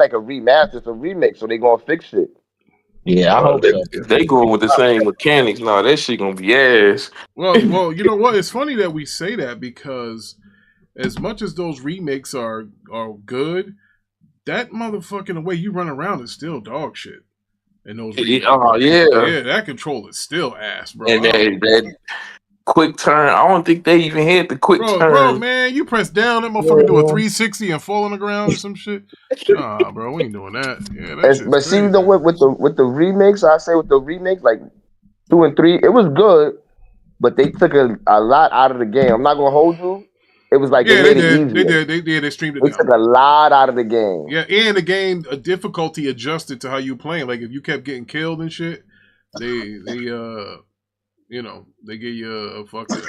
like a remaster, it's a remake, so they gonna fix it. Yeah, I hope so. If they going with the same mechanics, no, that shit gonna be ass. Well, you know what? It's funny that we say that because as much as those remakes are good, that motherfucking the way you run around is still dog shit. And those remakes. Yeah, that control is still ass, bro. And that quick turn, I don't think they even had the quick turn. Bro, man, you press down, that motherfucker do a 360 and fall on the ground or some shit. Nah, bro, we ain't doing that. Yeah, but see, you know what? With the remakes, I say with the remakes, like 2 and 3, it was good, but they took a lot out of the game. I'm not gonna hold you. It was like they made it easier. They streamed it down. They took a lot out of the game. Yeah, and the game difficulty adjusted to how you playing. Like if you kept getting killed and shit, they give you a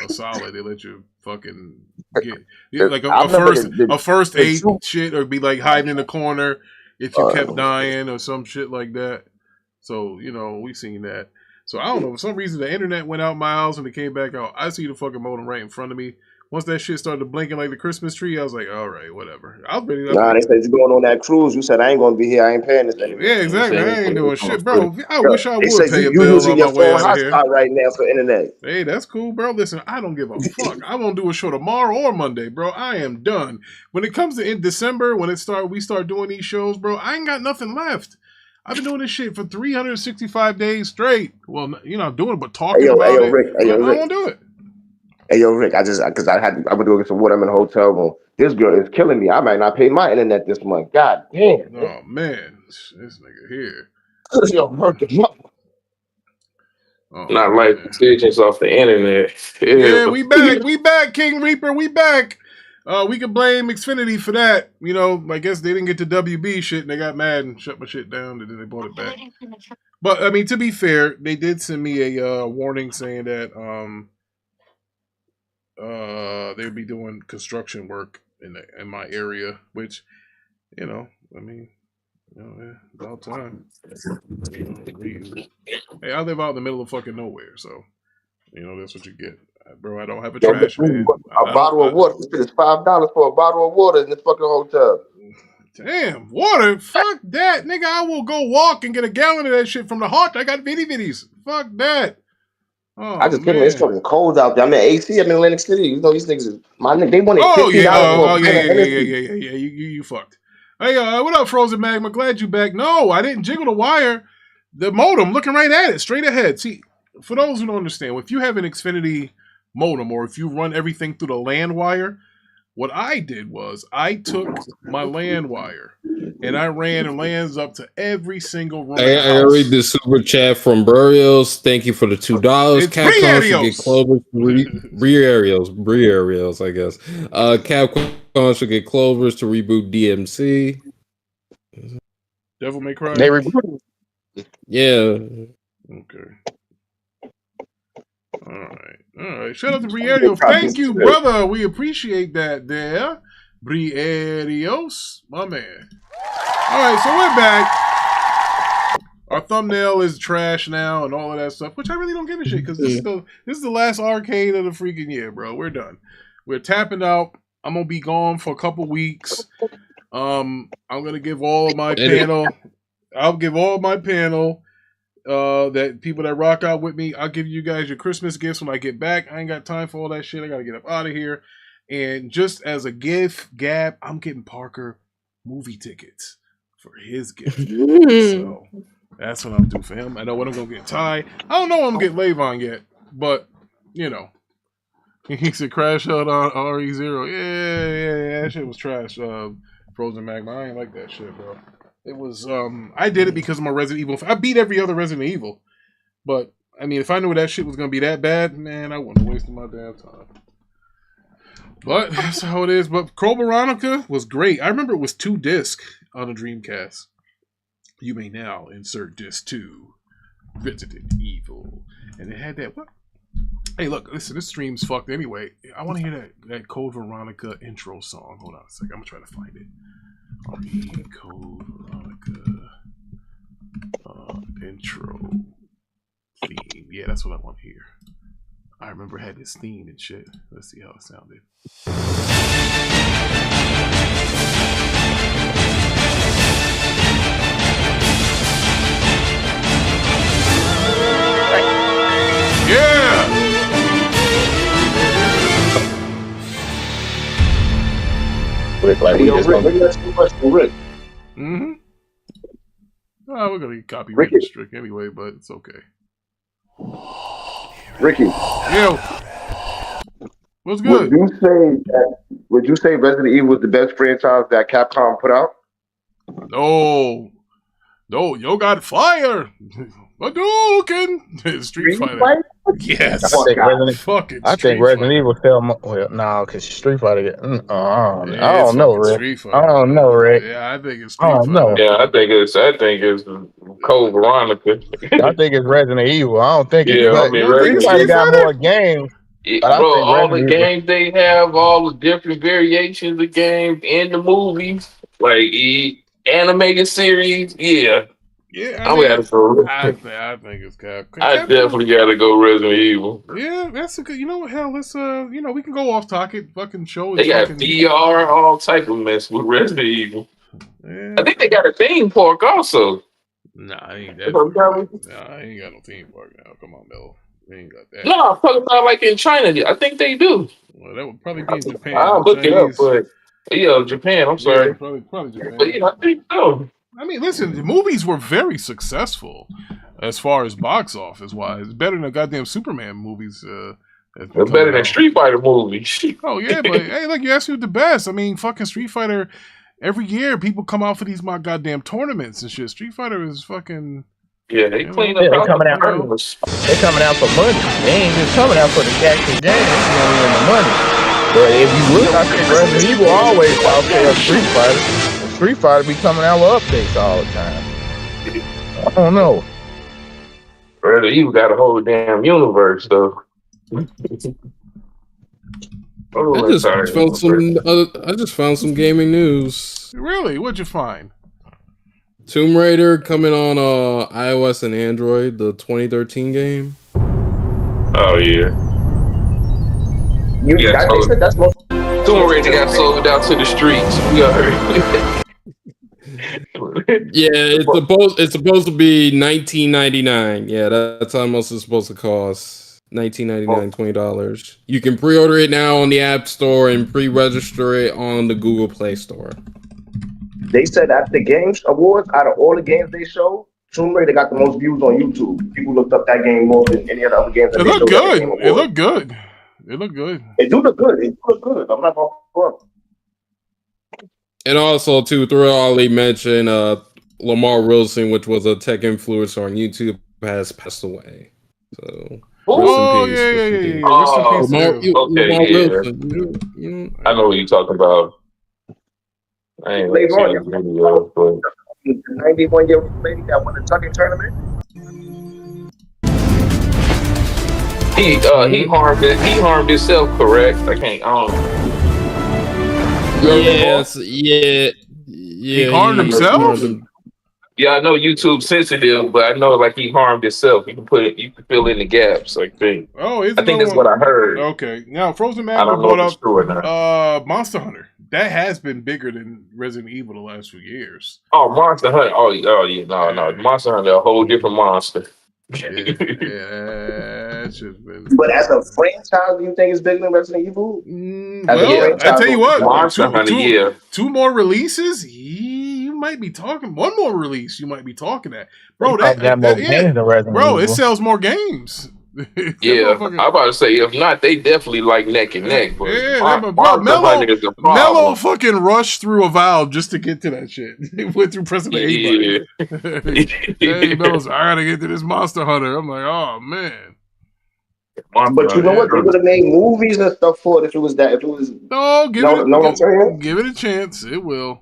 solid. They let you fucking get like a first aid shit, or be like hiding in the corner if you kept dying or some shit like that. So we seen that. So I don't know, for some reason the internet went out my house and it came back out. I see the fucking modem right in front of me. Once that shit started blinking like the Christmas tree, I was like, all right, whatever. I was ready to. Nah, they said you're going on that cruise. You said I ain't going to be here. I ain't paying this anymore. Yeah, exactly. I ain't doing shit, bro. I wish I would pay a bill on my way out of here. Right now for internet. Hey, that's cool, bro. Listen, I don't give a fuck. I won't do a show tomorrow or Monday, bro. I am done. When it comes to in December, when we start doing these shows, bro, I ain't got nothing left. I've been doing this shit for 365 days straight. Well, you're not doing it, but talking about it. Rick, I don't want to do it. Hey, yo, Rick, I went to go get some water. I'm in a hotel room. This girl is killing me. I might not pay my internet this month. God damn. Oh, man. This nigga here. Yo, working up. Not like decisions off the internet. Yeah, we back. We back, King Reaper. We back. We can blame Xfinity for that. I guess they didn't get to WB shit and they got mad and shut my shit down and then they brought it back. But, I mean, to be fair, they did send me a warning saying that they'd be doing construction work in my area, which, about time. Hey, I live out in the middle of fucking nowhere, so that's what you get, bro. I don't have a trash man. A bottle of water. It's $5 for a bottle of water in this fucking hotel. Damn, water? Fuck that, nigga. I will go walk and get a gallon of that shit from the heart. I got vitties. Fuck that. Oh, I just couldn't. It's fucking cold out there. I'm in AC. I'm in Atlantic City. These niggas is my nigga. They wanted $50. Yeah. You fucked. Hey, what up, Frozen Magma? Glad you back. No, I didn't jiggle the wire. The modem, looking right at it, straight ahead. See, for those who don't understand, if you have an Xfinity modem or if you run everything through the LAN wire, what I did was I took my LAN wire and I ran LANs up to every single room. I read the super chat from Burials. Thank you for the $2. Capcom should get Clovers. Briarios, I guess. Capcom should get Clovers to reboot DMC. Devil May Cry. They rebooted. Yeah. Okay. All right. Shout out to Briarios. Thank you, brother. We appreciate that there. Briarios, my man. All right, so we're back. Our thumbnail is trash now and all of that stuff, which I really don't give a shit because this is the last arcade of the freaking year, bro. We're done. We're tapping out. I'm gonna be gone for a couple weeks. I'm gonna give all of my panel. I'll give all of my panel. That people that rock out with me, I'll give you guys your Christmas gifts when I get back. I ain't got time for all that shit. I gotta get up out of here. And just as a gift, Gab, I'm getting Parker movie tickets for his gift. So that's what I'm doing for him. I know what I'm gonna get Ty. I don't know what I'm gonna get Levon yet, but he said crash out on RE0. Yeah, that shit was trash. Frozen Magma. I ain't like that shit, bro. It was, I did it because of my Resident Evil. I beat every other Resident Evil. But, I mean, if I knew that shit was going to be that bad, man, I wouldn't have wasted my damn time. But that's how it is. But Code Veronica was great. I remember it was 2 discs on a Dreamcast. You may now insert disc 2, Resident Evil. And it had that, what? Hey, look, listen, this stream's fucked anyway. I want to hear that Code Veronica intro song. Hold on a second. I'm going to try to find it. Code Veronica intro theme. Yeah, that's what I want to hear. I remember it had this theme and shit. Let's see how it sounded. Rick. Like Hey, we yo, just Rick, gonna. let me ask you a question, Rick. Mm-hmm. Oh, we're gonna get copyrighted Ricky. strict anyway, but it's okay. Ricky, Yo, what's good? Would you say Resident Evil was the best franchise that Capcom put out? No, yo got fire. Hadouken! Street Fighter. Yes. I think Resident. Fucking I think Street Resident Fighter. Evil fell. Well, no, because Street Fighter. I It's don't know, fucking Rick. Street Fighter. I don't know, Rick. Yeah, I think it's I Street don't know. Fighter. Yeah, I think it's Code Veronica. I think it's Resident Evil. I don't think it's. Yeah, I But mean You don't think Street it's Fighter Street got Fighter? more games. But I bro, think all the Resident Evil. games they have, all the different variations of games in the movies, like animated series. Yeah, Yeah, I'm gonna go. I think it's Capcom. I definitely gotta go Resident Evil. Yeah, that's a good. You know what? Hell, let's we can go off topic. Fucking show is They got fucking VR, all type of mess with Resident Evil. Yeah. I think they got a theme park also. Nah, I ain't that. Nah, I ain't got no theme park now. Come on, Mel. We ain't got that. No, I'm talking about like in China. I think they do. Well, that would probably be in Japan. I'll look it up, but yeah, Japan. I'm sorry, Yeah, probably Japan. but yeah, I think so. I mean, listen, the movies were very successful as far as box office wise. Better than the goddamn Superman movies. It's better than Street Fighter movies. Oh yeah, but hey, look, you asked me the best. I mean, fucking Street Fighter. Every year, people come out for these my goddamn tournaments and shit. Street Fighter is fucking. Yeah, they clean up. Yeah, they coming out. They coming out for money. They ain't just coming out for the actual game. They want to win the money. But if you look, I think Resident Evil always out there Street Fighter. Street Fighter be coming out with updates all the time. I don't know. Resident Evil got a whole damn universe though. I just found some gaming news. Really? What'd you find? Tomb Raider coming on iOS and Android, the 2013 game. Oh yeah. That's most. Tomb Raider got sold out to the streets. We already. Yeah, it's supposed to be $19.99. Yeah, that's how much it's supposed to cost. $19.99, $20. You can pre-order it now on the App Store and pre-register it on the Google Play Store. They said at the Games Awards, out of all the games they showed, Tomb Raider got the most views on YouTube. People looked up that game more than any of the other games. It looked good. It looked good. It looked good. It do look good. It do look good. I'm not going to. And also, too, Thrill Ali mentioned Lamar Wilson, which was a tech influencer on YouTube, has passed away. So, oh, rest yeah. Lamar Wilson. I know what you're talking about. I ain't seen the video, but The 91-year-old lady that won the tucking tournament. He harmed it. He harmed himself. Correct. I don't. Yes. Yeah. He harmed himself. Yeah, I know YouTube sensitive, but I know like he harmed himself. You can fill in the gaps. I think. Oh, I think that's what I heard. Okay, now Frozen I Man don't know brought if it's true or not. up Monster Hunter. That has been bigger than Resident Evil the last few years. Oh, Monster Hunter. Oh yeah. No. Monster Hunter, a whole different monster. Yeah, it's just been. But as a franchise, do you think it's bigger than Resident Evil? Well, I tell you what, Monster Hunter, two more releases. You might be talking. One more release, you might be talking at, bro. It sells more games. Yeah, I'm about to say if not, they definitely like neck and neck. But Mello fucking rushed through a valve just to get to that shit. He went through pressing the A button. Hey, Mello's, I gotta get to this Monster Hunter. I'm like, oh man. But you know what? They would have made movies and stuff for it if it was that. If it was give it a chance. It will.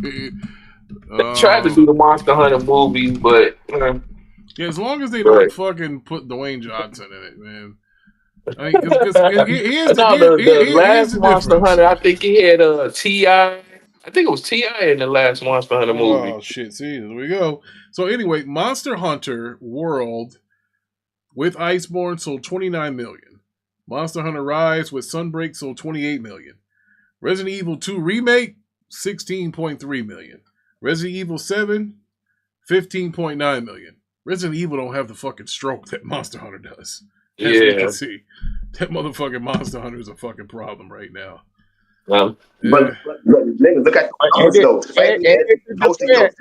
They tried to do the Monster Hunter movies, but. Yeah, as long as they don't fucking put Dwayne Johnson in it, man. I mean, the last Monster Hunter, I think he had T.I. I think it was T.I. in the last Monster Hunter movie. Oh, shit. See, there we go. So, anyway, Monster Hunter World with Iceborne sold 29 million. Monster Hunter Rise with Sunbreak sold 28 million. Resident Evil 2 Remake, 16.3 million. Resident Evil 7, 15.9 million. Resident Evil don't have the fucking stroke that Monster Hunter does. As we can see. That motherfucking Monster Hunter is a fucking problem right now. But nigga, look at the numbers though. And it's defense.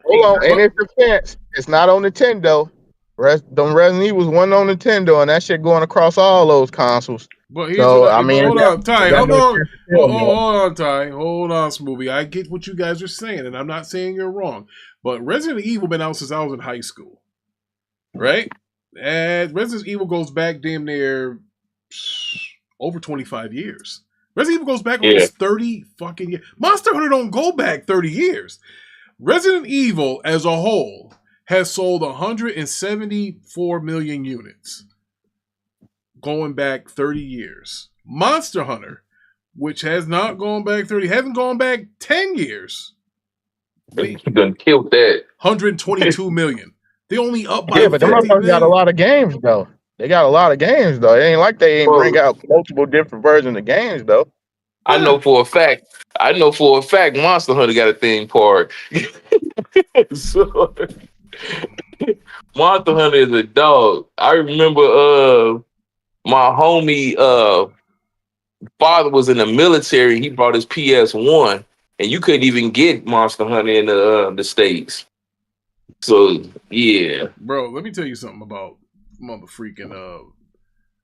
Hold on. In its defense, it's not on Nintendo. Them Resident Evil was one on Nintendo, and that shit going across all those consoles. But here's So what I mean, hold on, Ty. hold on, Ty. Hold on, Smoothie. I get what you guys are saying, and I'm not saying you're wrong. But Resident Evil been out since I was in high school, right? And Resident Evil goes back damn near over 25 years. Resident Evil goes back almost 30 fucking years. Monster Hunter don't go back 30 years. Resident Evil as a whole has sold 174 million units going back 30 years. Monster Hunter, which has not gone back 30, hasn't gone back 10 years. They done killed that. 122 million. They only up by but them motherfuckers got a lot of games though. They got a lot of games though. It ain't like they ain't bring out multiple different versions of games though. I know for a fact, Monster Hunter got a theme park. So, Monster Hunter is a dog. I remember my homie father was in the military. He brought his PS1, and you couldn't even get Monster Hunter in the States. So yeah, bro, let me tell you something about mother freaking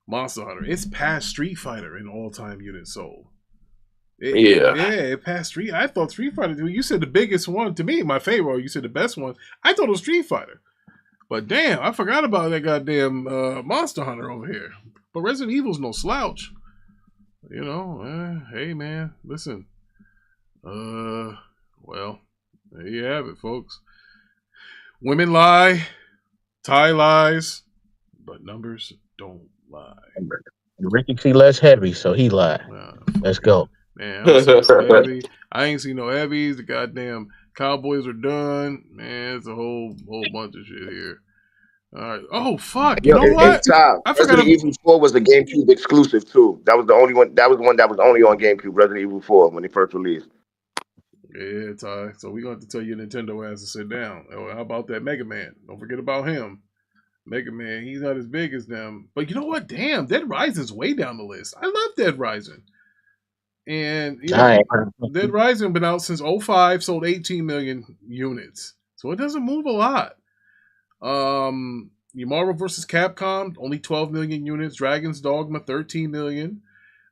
Monster Hunter. It's past Street Fighter in all-time units sold. It passed Street. I thought Street Fighter. You said the biggest one to me, my favorite. You said the best one. I thought it was Street Fighter. But damn, I forgot about that goddamn Monster Hunter over here. But Resident Evil's no slouch. You know, hey man, listen. Well, there you have it, folks. Women lie, Ty lies, but numbers don't lie. Ricky T less heavy, so he lied. Let's go. Man, I ain't seen no heavies. The goddamn Cowboys are done. Man, it's a whole bunch of shit here. All right. Oh fuck! You know what? I forgot. Resident Evil 4 was the GameCube exclusive too. That was the only one. That was the one that was only on GameCube. Resident Evil 4 when it first released. Yeah, Ty. So we're going to tell your Nintendo ass to sit down. Oh, how about that Mega Man? Don't forget about him. Mega Man, he's not as big as them. But you know what? Damn, Dead Rising's way down the list. I love Dead Rising. And you know, Dead Rising been out since 2005, sold 18 million units. So it doesn't move a lot. Marvel vs. Capcom, only 12 million units. Dragon's Dogma, 13 million.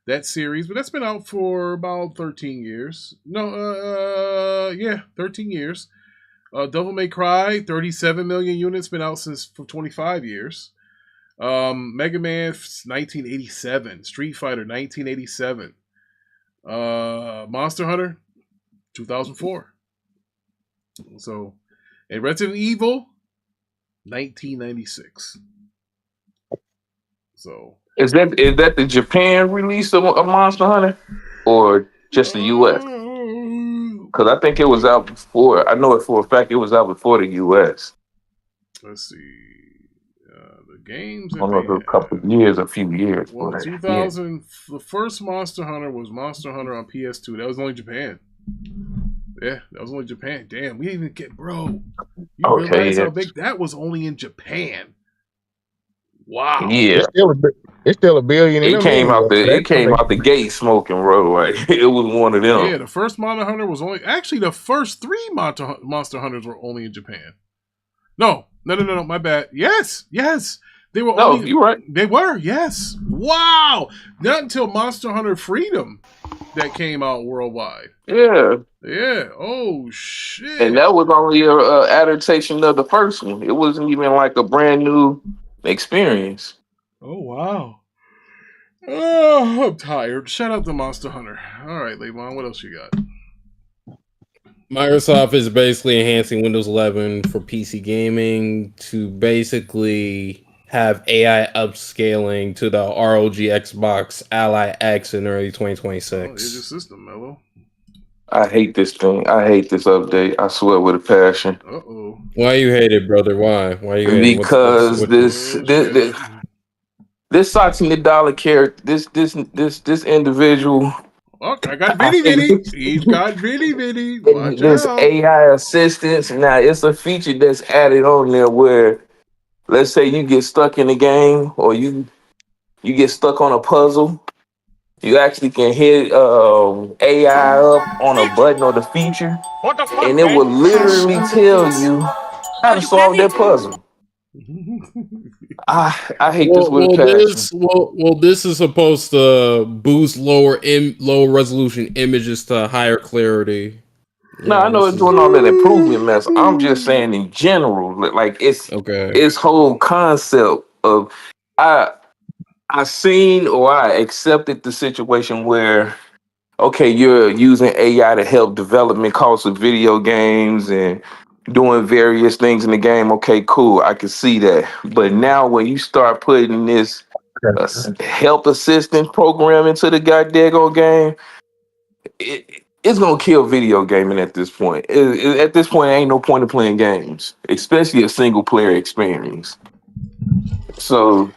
That series, but that's been out for about 13 years. 13 years. Devil May Cry, 37 million units, been out since for 25 years. Mega Man, 1987. Street Fighter, 1987. Monster Hunter, 2004. So, and Resident Evil, 1996. So. Is that the Japan release of Monster Hunter, or just the U.S.? Because I think it was out before. I know it for a fact it was out before the U.S. Let's see. The games. I don't know if it was a few years. Well, 2000. The first Monster Hunter was Monster Hunter on PS2. That was only Japan. Yeah, that was only Japan. Damn, we didn't even get, bro. You realize how big that was only in Japan? Wow. Yeah. It's still a billion. It came out the gate smoking, bro. Like it was one of them. Yeah, the first Monster Hunter was the first 3 Monster Hunters were only in Japan. No, my bad. Yes. They were only. You're right. They were, yes. Wow. Not until Monster Hunter Freedom that came out worldwide. Yeah. Oh shit. And that was only an adaptation of the first one. It wasn't even like a brand new experience. Oh wow. Oh, I'm tired. Shout out to Monster Hunter. All right, Levon, what else you got? Microsoft is basically enhancing Windows 11 for PC gaming to basically have AI upscaling to the ROG Xbox Ally X in early 2026. Oh, here's your system, Mello. I hate this thing. I hate this update. I swear with a passion. Uh-oh. Why you hate it, brother? Why you hate it? Because this Satya Nadella character, this individual. Oh, I got bitty. He's got bitty. This AI assistance. Now it's a feature that's added on there where, let's say you get stuck in a game or you get stuck on a puzzle, You actually can hit AI up on a button or the feature, and it will literally tell you how to solve that puzzle. I hate this with a passion. This is supposed to boost lower resolution images to higher clarity. No, I know it's doing all that improvement mess. I'm just saying in general, like its whole concept of I seen or I accepted the situation where okay, you're using AI to help development costs of video games and doing various things in the game. Okay, cool. I can see that. But now when you start putting this help assistant program into the goddamn game, it's gonna kill video gaming at this point. At this point, ain't no point of playing games, especially a single player experience. So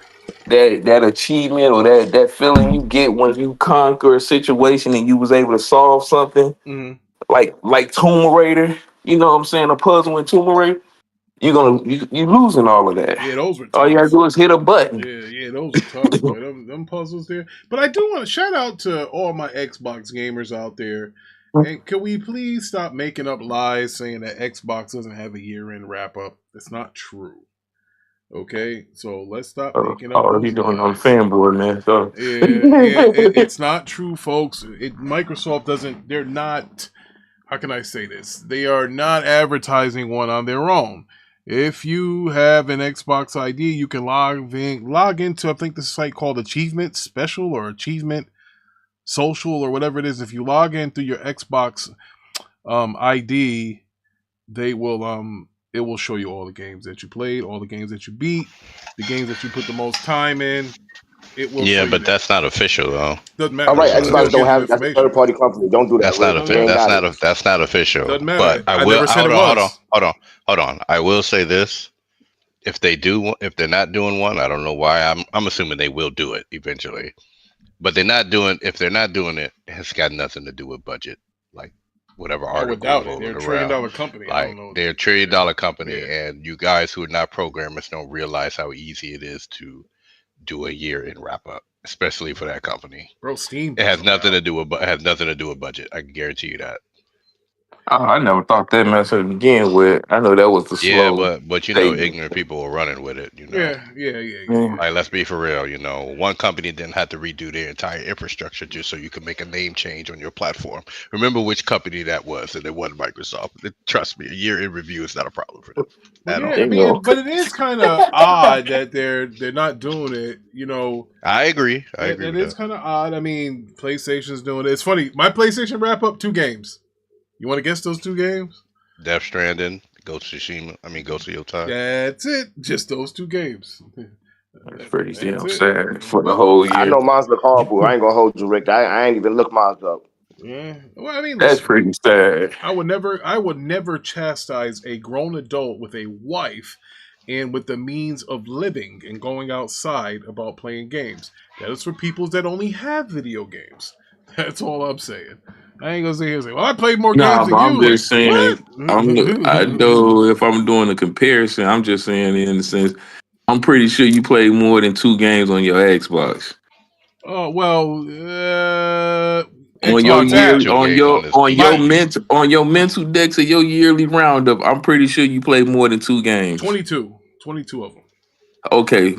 that achievement or that feeling you get when you conquer a situation and you was able to solve something like Tomb Raider, you know what I'm saying, a puzzle in Tomb Raider, you losing all of that. Yeah, those were tough. All you gotta do is hit a button. Yeah, those were tough, boy. Them puzzles there. But I do want to shout out to all my Xbox gamers out there. And can we please stop making up lies saying that Xbox doesn't have a year-end wrap-up? That's not true. Okay, so let's stop making up. Oh, he doing on fanboy, man. So it's not true, folks. Microsoft doesn't. They're not. How can I say this? They are not advertising one on their own. If you have an Xbox ID, you can log into I think this site called Achievement Special or Achievement Social or whatever it is. If you log in through your Xbox ID, they will it will show you all the games that you played, all the games that you beat, the games that you put the most time in. It will. Yeah, but that's not official though. Doesn't matter. All right, Xbox don't have. That's a third party company. Don't do that. That's not official. Doesn't matter. But I will. Hold on. I will say this: if they're not doing one, I don't know why. I'm assuming they will do it eventually. But they're not doing. If they're not doing it, it has got nothing to do with budget. Like whatever article. They're a $1 trillion company. Like they're a $1 trillion company, and you guys who are not programmers don't realize how easy it is to do a year in wrap up, especially for that company. Bro, Steam. It has nothing to do with budget. I can guarantee you that. I never thought that mess to begin with. I know that was the slow. Yeah, but you know, ignorant people were running with it. You know. Yeah. Like, let's be for real. You know, one company didn't have to redo their entire infrastructure just so you could make a name change on your platform. Remember which company that was, and it wasn't Microsoft. Trust me, a year in review is not a problem for them. I mean, but it is kind of odd that they're not doing it. You know, I agree. It is kind of odd. I mean, PlayStation's doing it. It's funny. My PlayStation wrap up 2 games. You want to guess those 2 games? Death Stranding, Ghost of Yotaro. That's it. Just those 2 games. That's pretty damn sad for the whole year. I know mine's look horrible. I ain't gonna hold you, Rick. I ain't even look mine up. Yeah. Well, I mean, that's pretty sad. I would never chastise a grown adult with a wife and with the means of living and going outside about playing games. That is for people that only have video games. That's all I'm saying. I ain't gonna sit here and say, well, I played more games than you. I'm just saying, I know if I'm doing a comparison, I'm just saying in the sense, I'm pretty sure you played more than 2 games on your Xbox. Oh, well, on your mental decks of your yearly roundup, I'm pretty sure you played more than 2 games. 22 of them. Okay,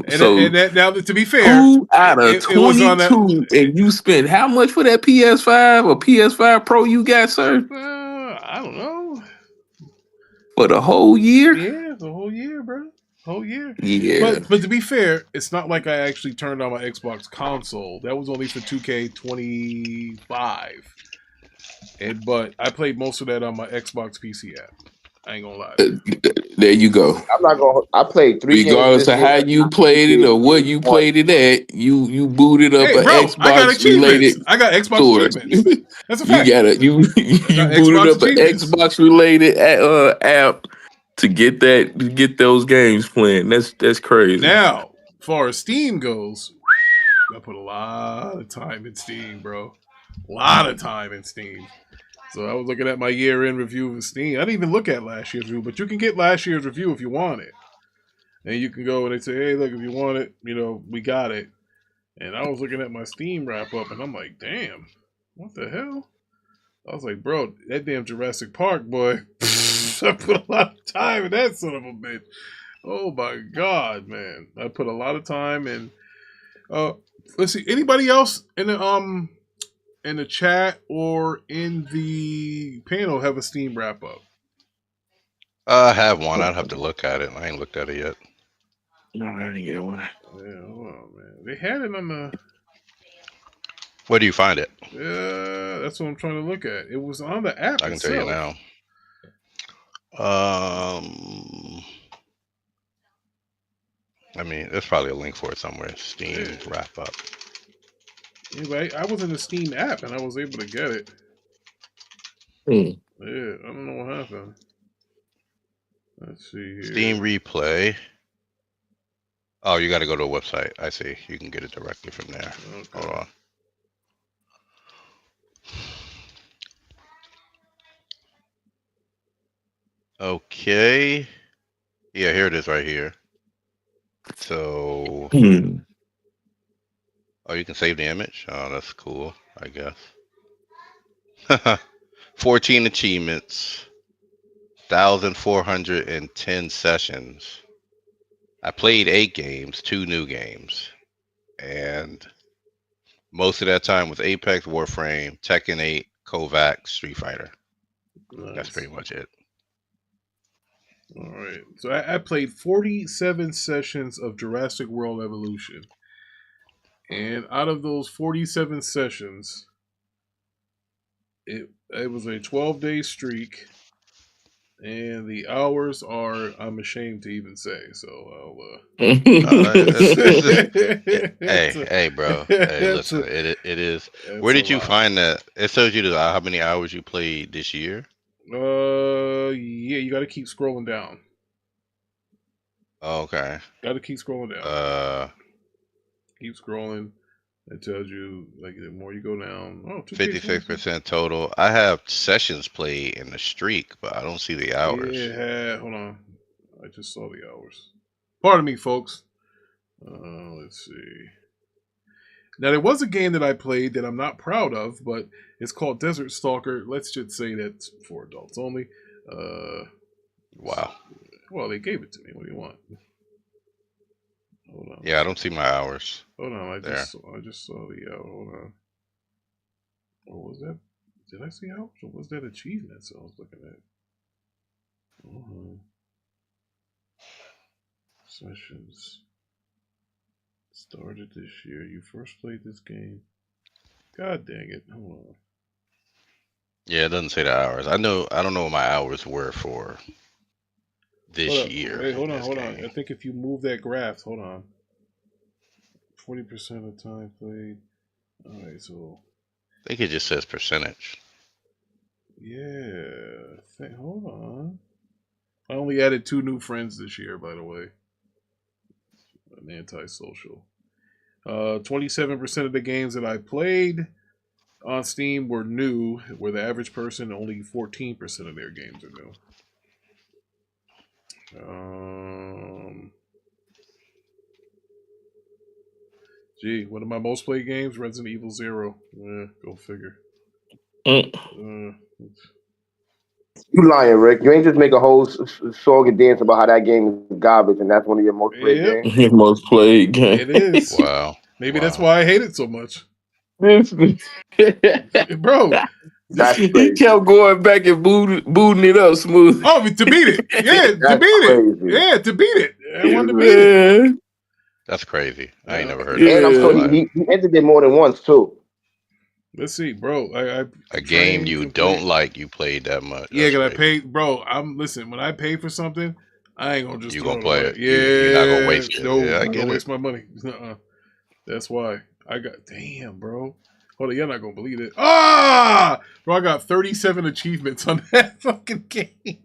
now to be fair, 2 out of 22, and you spent how much for that PS5 or PS5 Pro you got, sir? I don't know. For the whole year? Yeah, the whole year, bro. Whole year. Yeah. But to be fair, it's not like I actually turned on my Xbox console. That was only for 2K25. But I played most of that on my Xbox PC app. I ain't gonna lie. There you go. I'm not gonna. I played 3 games. Regardless of how you played it or what you played it at, you booted up an Xbox related. I got Xbox achievements. That's a fact. You booted up an Xbox related app to get those games playing. That's crazy. Now, as far as Steam goes, I put a lot of time in Steam, bro. A lot of time in Steam. So I was looking at my year-end review of Steam. I didn't even look at last year's review, but you can get last year's review if you want it. And you can go and they say, hey, look, if you want it, we got it. And I was looking at my Steam wrap up, and I'm like, damn, what the hell? I was like, bro, that damn Jurassic Park, boy. I put a lot of time in that son of a bitch. Oh my god, man. I put a lot of time in. Let's see. Anybody else in the chat or in the panel have a Steam wrap up? I have one. I'd have to look at it. I ain't looked at it yet. No, I didn't get one. Yeah, hold on, man. They had it on the. Where do you find it? Yeah, that's what I'm trying to look at. It was on the app. I can itself. tell you now. I mean, there's probably a link for it somewhere. Steam wrap up. Anyway, I was in the Steam app and I was able to get it. Yeah, I don't know what happened. Let's see here. Steam replay. Oh, you got to go to a website. I see. You can get it directly from there. Okay. Hold on. Okay. Yeah, here it is right here. So, oh, you can save the image? Oh, that's cool, I guess. 14 achievements, 1,410 sessions. I played 8 games, 2 new games. And most of that time was Apex, Warframe, Tekken 8, Kovac, Street Fighter. Nice. That's pretty much it. All right. So I played 47 sessions of Jurassic World Evolution. And out of those 47 sessions, it was a 12-day streak. And the hours are, I'm ashamed to even say. So I'll. Hey, bro. Hey, listen. It is. Where did you find that? It tells you how many hours you played this year. Yeah, you got to keep scrolling down. Okay. Got to keep scrolling down. Keep scrolling. It tells you, like, the more you go down. Oh, 56% total. I have sessions played in the streak, but I don't see the hours. Yeah, hold on. I just saw the hours. Pardon me, folks. Let's see. Now, there was a game that I played that I'm not proud of, but it's called Desert Stalker. Let's just say that's for adults only. Wow. Well, they gave it to me. What do you want? Hold on. Yeah, I don't see my hours. Hold on. I just saw the hour. Hold on. Or was that? Did I see hours? Or was that achievements I was looking at? Sessions. Started this year. You first played this game. God dang it. Hold on. Yeah, it doesn't say the hours. I don't know what my hours were for this year. Wait, hold on. I think if you move that graph, hold on. 40% of time played. All right, so. I think it just says percentage. Yeah. Hold on. I only added 2 new friends this year, by the way. An antisocial. 27% of the games that I played on Steam were new, where the average person, only 14% of their games are new. Gee, one of my most played games, Resident Evil 0. Yeah, go figure. You lying, Rick. You ain't just make a whole song and dance about how that game is garbage and that's one of your most played games. Your most played game. It is. Wow. Maybe that's why I hate it so much. Bro, That's he crazy. kept going back and booting it up smooth. Oh, to beat it. Yeah, to beat it. Yeah, to beat it. I wanted to beat it. That's crazy. I ain't never heard of it. And I'm sure he entered it more than once, too. Let's see, bro. A game you don't like, you played that much. Yeah, because I paid, bro. Listen, when I pay for something, I ain't gonna just you gonna play it. Yeah, you're not gonna waste it. No, yeah, I'm gonna waste my money. That's why damn, bro. Hold on, you're not gonna believe it. Bro, I got 37 achievements on that fucking game.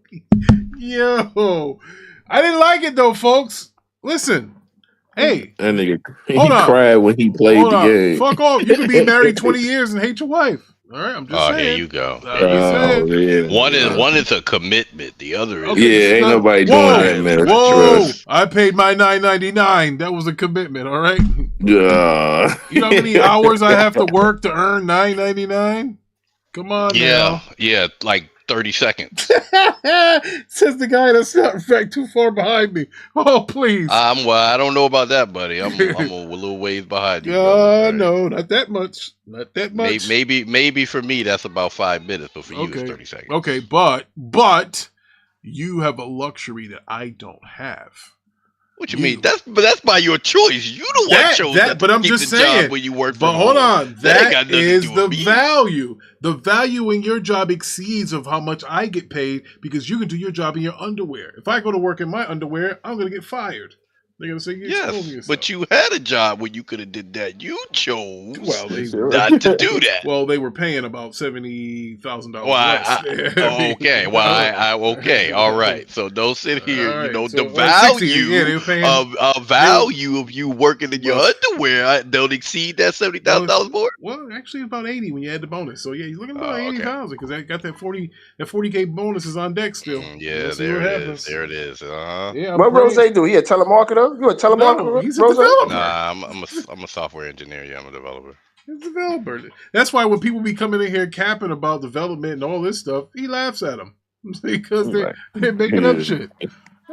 Yo, I didn't like it though, folks. Listen. Hey, that nigga, he cried when he played the game. Fuck off. You could be married 20 years and hate your wife. All right, I'm just saying. Here you go. One is a commitment. The other is ain't nobody doing that, man. Whoa! I paid my $9.99. That was a commitment. All right. Yeah. You know how many hours I have to work to earn $9.99? Come on now. Yeah, like 30 seconds. Says the guy that's not in fact too far behind me. Oh, please. Well, I don't know about that, buddy. I'm a little ways behind you. No, not that much. Not that much. Maybe for me that's about 5 minutes, but for you it's 30 seconds. Okay, but you have a luxury that I don't have. What you mean? That's by your choice. You the one chose that. But I'm just saying. When you work but hold on, that is the value. The value in your job exceeds of how much I get paid because you can do your job in your underwear. If I go to work in my underwear, I'm gonna get fired. They're gonna say yes, but you had a job where you could have did that. You chose not to do that. Well, they were paying about $70,000 less. Okay, all right. So don't sit here. Right. The value of you working in your underwear don't exceed that $70,000 more. Well, actually, about 80 when you add the bonus. So yeah, he's looking at about 80,000 because I got that 40K bonus is on deck still. There it is. Yeah, what Rose do? He a telemarketer? You a telemarketer? No, he's a developer. Nah, I'm a software engineer. Yeah, I'm a developer. He's a developer. That's why when people be coming in here capping about development and all this stuff, he laughs at them because they're making up shit.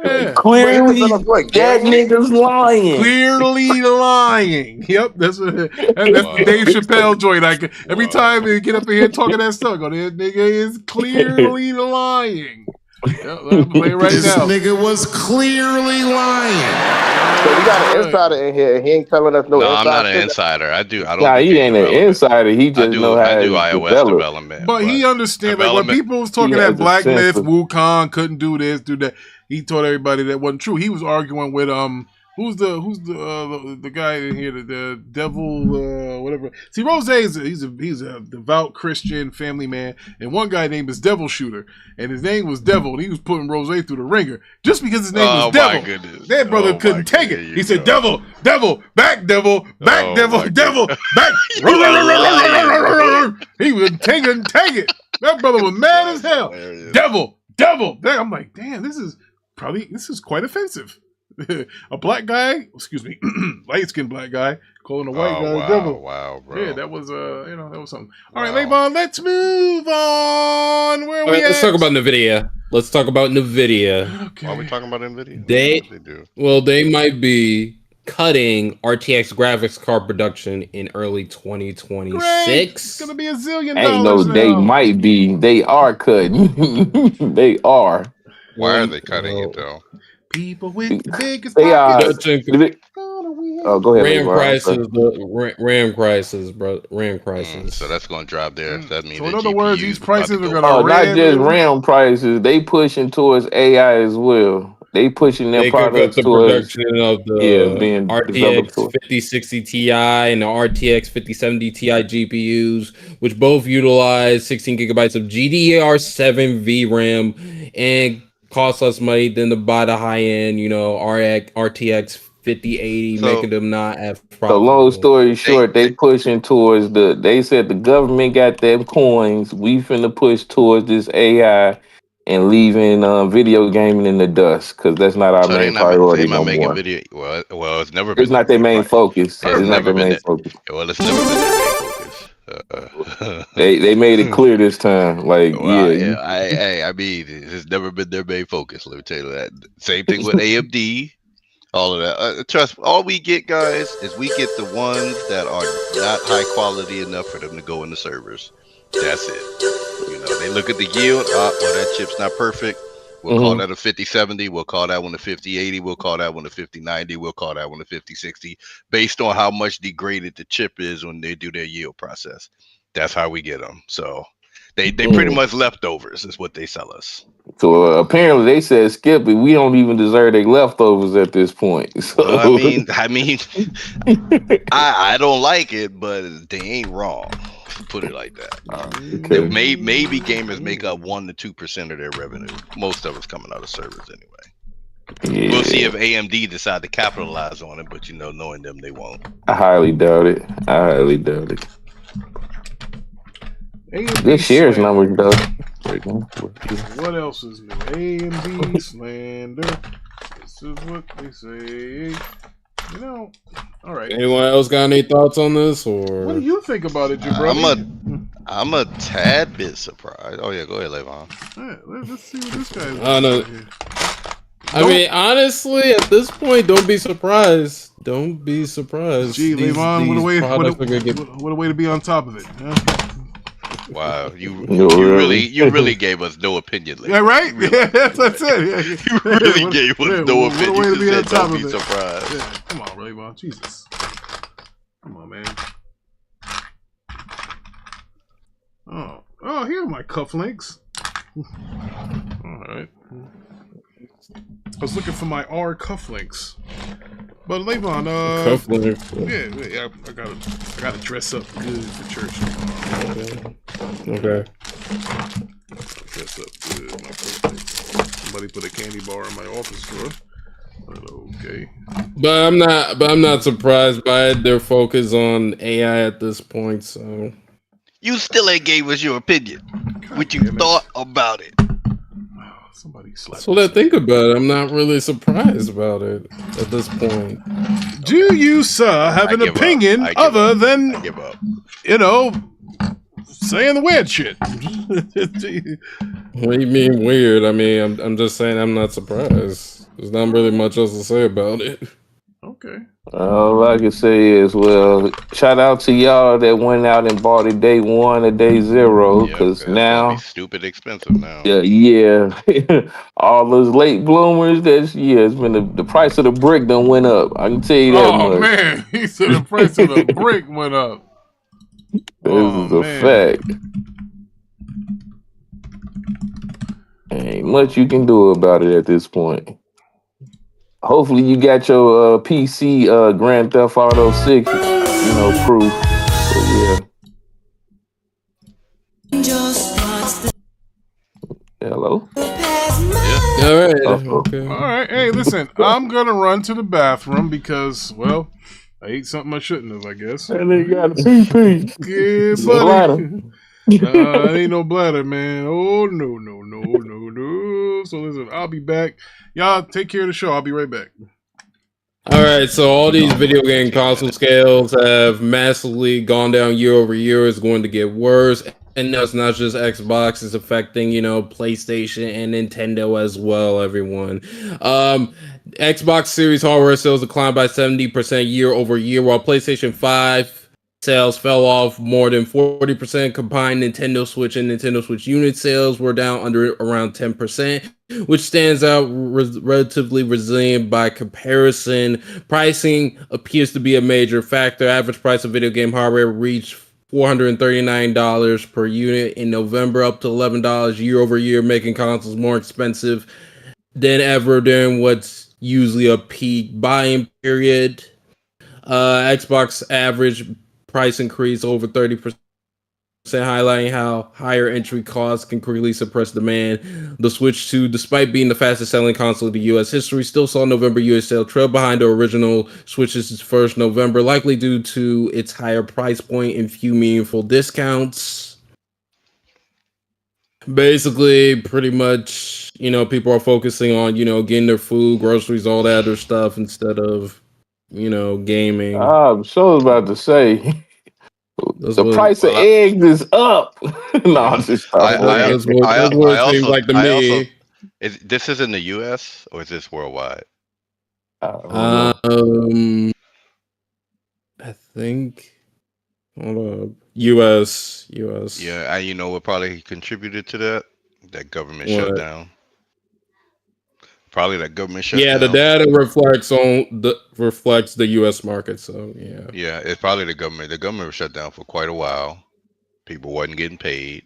Yeah. Clearly, that nigga's lying. Clearly lying. Yep, that's the Dave Chappelle joint. Every time they get up in here talking that stuff, go, that nigga is clearly lying. I'm playing right this now. Nigga was clearly lying. So we got an insider in here, and he ain't telling us no. I'm not an insider. I don't. Nah, he ain't an insider. He just know how to do iOS development. But he understands. Like when people was talking that Black Myth, Wukong couldn't do this, do that. He told everybody that wasn't true. He was arguing with who's the guy in here, the devil, whatever. See, Rose he's a devout Christian family man, and one guy named is Devil Shooter, and his name was Devil, and he was putting Rose through the ringer just because his name was Devil. Goodness. That brother couldn't take it. He said, "Devil, back, devil, back." He couldn't take it. That brother was mad as hell. Devil. I'm like, damn, this is quite offensive. A black guy, light-skinned black guy calling a white guy devil. Wow, bro. Yeah, that was that was something. All right, Levon, let's move on. Where we at? Let's talk about Nvidia. Okay. Are we talking about Nvidia? They might be cutting RTX graphics card production in early 2026. Great. It's gonna be $1 zillion. Ain't no, they might be. They are cutting. They are. Why are they cutting it though? People with the biggest pockets. Go ahead. RAM prices, bro. RAM prices. So that's going to drive there. That means. So in other words, these prices are going to. Not just RAM prices. They pushing towards AI as well. They pushing their products towards production of the being RTX 5060 Ti and the RTX 5070 Ti GPUs, which both utilize 16 gigabytes of GDDR7 VRAM and cost less money than to buy the high end, RTX 5080, making them not as profitable. So long story short, they pushing towards they said the government got them coins. We finna push towards this AI and leaving video gaming in the dust because that's not our main priority no more. Video, well, it's never been. It's not their main focus. It's not their main focus. Well, it's never been their main focus. They made it clear this time. Like, I mean, it's never been their main focus. Let me tell you that. Same thing with AMD. All of that. Trust me, all we get, guys, is we get the ones that are not high quality enough for them to go in the servers. That's it. They look at the yield. That chip's not perfect. We'll call that a 5070. We'll call that one a 5080. We'll call that one a 5090. We'll call that one a 5060, based on how much degraded the chip is when they do their yield process. That's how we get them. So they pretty much leftovers is what they sell us. So apparently they said, Skip it, we don't even deserve their leftovers at this point. So. Well, I mean, I don't like it, but they ain't wrong. Put it like that. Okay. Maybe gamers make up 1% to 2% of their revenue. Most of it's coming out of servers anyway. Yeah. We'll see if AMD decide to capitalize on it, but knowing them, they won't. I highly doubt it. This year's numbers though. What else is new? A&B slander. This is what they say. You know, all right. Anyone else got any thoughts on this, or what do you think about it, Jabroni? I'm a tad bit surprised. Oh yeah, go ahead, Levon. Let's see what this guy is doing. I mean, honestly, at this point, don't be surprised. Don't be surprised. Gee, Levon, what a way to be on top of it. Huh? Wow, you really gave us no opinion. Levon. Yeah, right. Really, yeah, that's what I said. Yeah. You really gave us no opinion. What a way to be on top don't of be it. surprised. Yeah, come on, Levon. Jesus. Come on, man. Oh, here are my cufflinks. All right. I was looking for my R cufflinks, but Levon, cufflinks. Yeah, I gotta dress up good for church tomorrow. Okay. Dress up good. My birthday. Somebody put a candy bar in my office drawer. But okay. But I'm not surprised by it. They're focused on AI at this point, so. You still ain't gave us your opinion. What you thought about it. Somebody slapped. So that think about it, I'm not really surprised about it at this point. Do you, sir, have an opinion other than saying the weird shit? What do you mean weird? I mean, I'm just saying I'm not surprised. There's not really much else to say about it. Okay. All I can say is, well, shout out to y'all that went out and bought it day 1 or day 0, because now stupid expensive now. Yeah. All those late bloomers. It's been the price of the brick done went up. I can tell you that much. Oh man, he said the price of the brick went up. This is a fact. Ain't much you can do about it at this point. Hopefully you got your PC Grand Theft Auto 6, proof. So, yeah. Hello? All right. Okay. All right. Hey, listen, I'm gonna run to the bathroom because, well, I ate something I shouldn't have, I guess. And they got a pee-pee. Yeah, buddy. It ain't no bladder, man. Oh, no. So listen, I'll be back. Y'all take care of the show. I'll be right back. All right, so all these video game console scales have massively gone down year over year. It's going to get worse. And that's not just Xbox, it's affecting, PlayStation and Nintendo as well, everyone. Xbox Series hardware sales declined by 70% year over year, while PlayStation 5 sales fell off more than 40%. Combined Nintendo Switch and Nintendo Switch unit sales were down under around 10%, which stands out relatively resilient by comparison. Pricing appears to be a major factor. Average price of video game hardware reached $439 per unit in November, up to $11 year over year, making consoles more expensive than ever during what's usually a peak buying period. Xbox average price increase over 30%, highlighting how higher entry costs can quickly suppress demand. The Switch 2, despite being the fastest selling console in the US history, still saw November US sale trail behind the original Switch's first November, likely due to its higher price point and few meaningful discounts. Basically, pretty much, people are focusing on, getting their food, groceries, all that other stuff instead of, gaming. I'm so about to say, the price of eggs is up. No, it's just that's what it seems like to me. This is in the U.S. or is this worldwide? I think. Hold up. U.S. Yeah, you know what probably contributed to that? That government shutdown. Probably that government shutdown. Yeah, the data reflects the U.S. market. So yeah. Yeah, it's probably the government. The government was shut down for quite a while. People wasn't getting paid.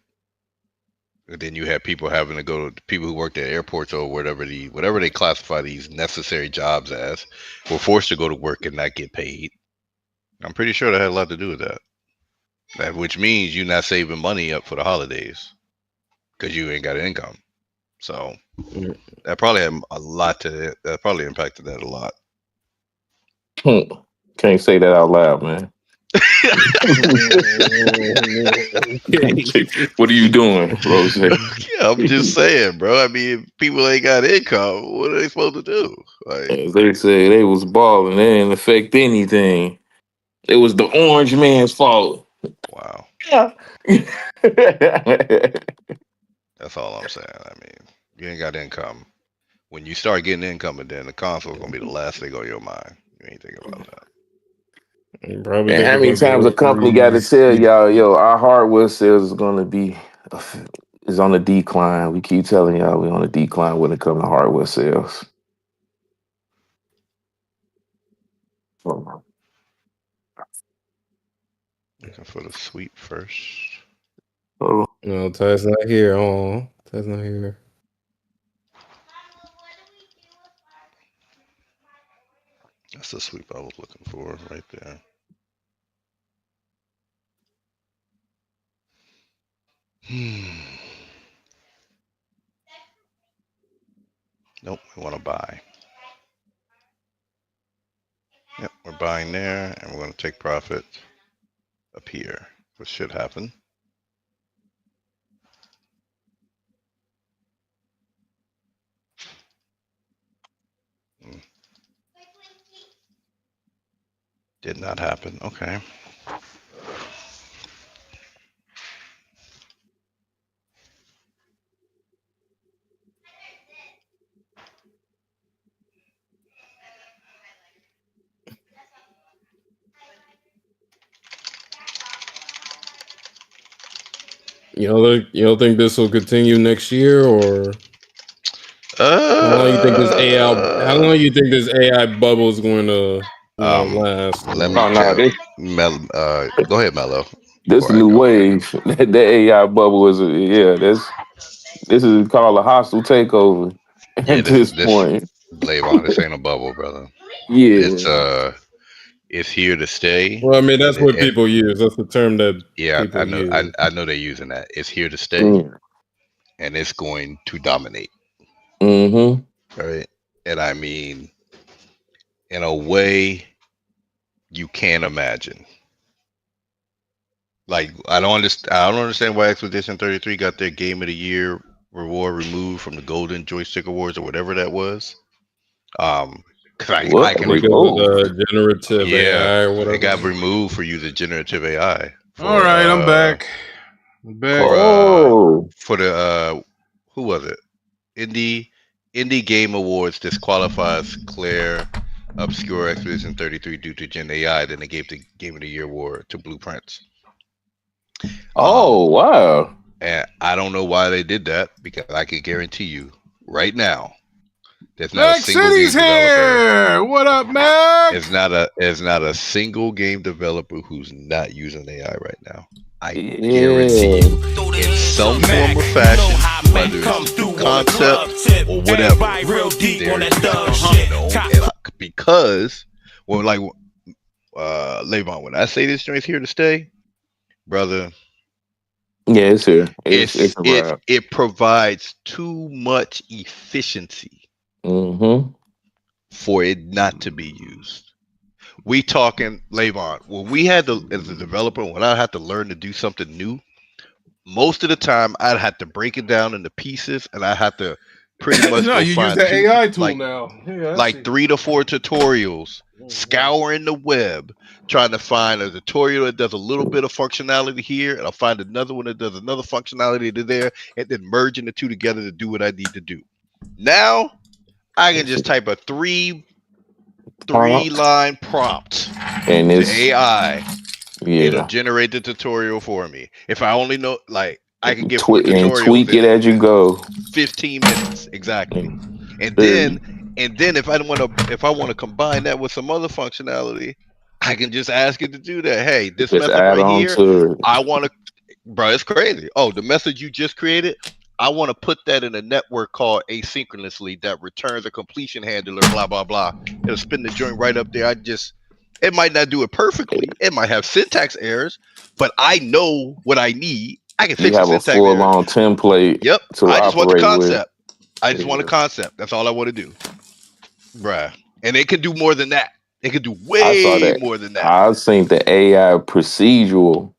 And then you had people having to go to people who worked at airports or whatever they classify these necessary jobs as, were forced to go to work and not get paid. I'm pretty sure that had a lot to do with that. Which means you're not saving money up for the holidays because you ain't got an income. So that probably had a lot to it. That probably impacted that a lot. Can't say that out loud, man. What are you doing, Rose? Yeah, I'm just saying, bro. I mean, people ain't got income. What are they supposed to do? Like, As they say, they was balling. They didn't affect anything. It was the orange man's fault. wow. Yeah. That's all I'm saying. I mean, you ain't got income. When you start getting income, and then the console's gonna be the last thing on your mind. You ain't thinking about that. Probably And how thinking many about times a company got to groceries. tell y'all, yo, our hardware sales is on the decline. We keep telling y'all we on a decline when it comes to hardware sales. Looking for the sweep first. Oh, No, Ty's not here. Oh, Ty's not here. That's the sweep I was looking for right there. Nope, we want to buy. Yep, we're buying there, and we're going to take profit up here, which should happen. Did not happen. Okay. You don't think this will continue next year, or how long you think this AI? How long you think this AI bubble is going to last? Let me no, tell go ahead, Mello, this before I new go. wave. That AI bubble is, this is called a hostile takeover Yeah, at this this point. Blavon, this ain't a bubble, brother. Yeah. It's here to stay. Well, I mean, that's And what people use. That's the term that yeah, people use. I know they're using that. It's here to stay, Mm. and it's going to dominate. Mm-hmm. Right? And I mean, in a way you can't imagine. Like, I don't understand why Expedition 33 got their Game of the Year reward removed from the Golden Joystick Awards or whatever that was. Cause I What? can Because of Oh. the generative yeah, AI or it got whatever. removed for using generative AI All for right, I'm back. I'm back. for the who was it? Indie Game Awards disqualifies Claire Obscure Expedition 33 due to Gen AI. Then they gave the Game of the Year award to Blueprints. Oh, wow. And I don't know why they did that, because I can guarantee you right now, there's not a Mac single City's game developer. here. What up, Mac? There's not a single game developer who's not using AI right now. I guarantee you, in some form or fashion, whether it's concept or whatever, because when Levon, when I say this joint's here to stay, brother, Yeah, it's here. It's arrived. it provides too much efficiency Mm-hmm. for it not to be used. We talking, Levon, when we had to, as a developer, when I had to learn to do something new, most of the time I'd have to break it down into pieces, and I had to pretty much No, go you use find that AI tool now. Yeah, like 3 to 4 tutorials, scouring the web, trying to find a tutorial that does a little bit of functionality here, and I'll find another one that does another functionality to there, and then merging the two together to do what I need to do. Now I can just type a three line prompt and to it's AI. It'll yeah. generate the tutorial for me. If I only know, like, I can get 4 and tutorials tweak it as you go. 15 minutes exactly. And then if I want to combine that with some other functionality, I can just ask it to do that. Hey, this just method add right on here, to it. I want to, bro, it's crazy. Oh, the method you just created, I want to put that in a network called asynchronously that returns a completion handler, blah, blah, blah. It'll spin the joint right up there. It might not do it perfectly. It might have syntax errors, but I know what I need. I can You fix a have a syntax error. full-on template Yep. to I just want the operate with. concept. I just want a concept. That's all I want to do. Bruh. And it can do more than that. It could do I saw way that. more than that. I seen the AI procedural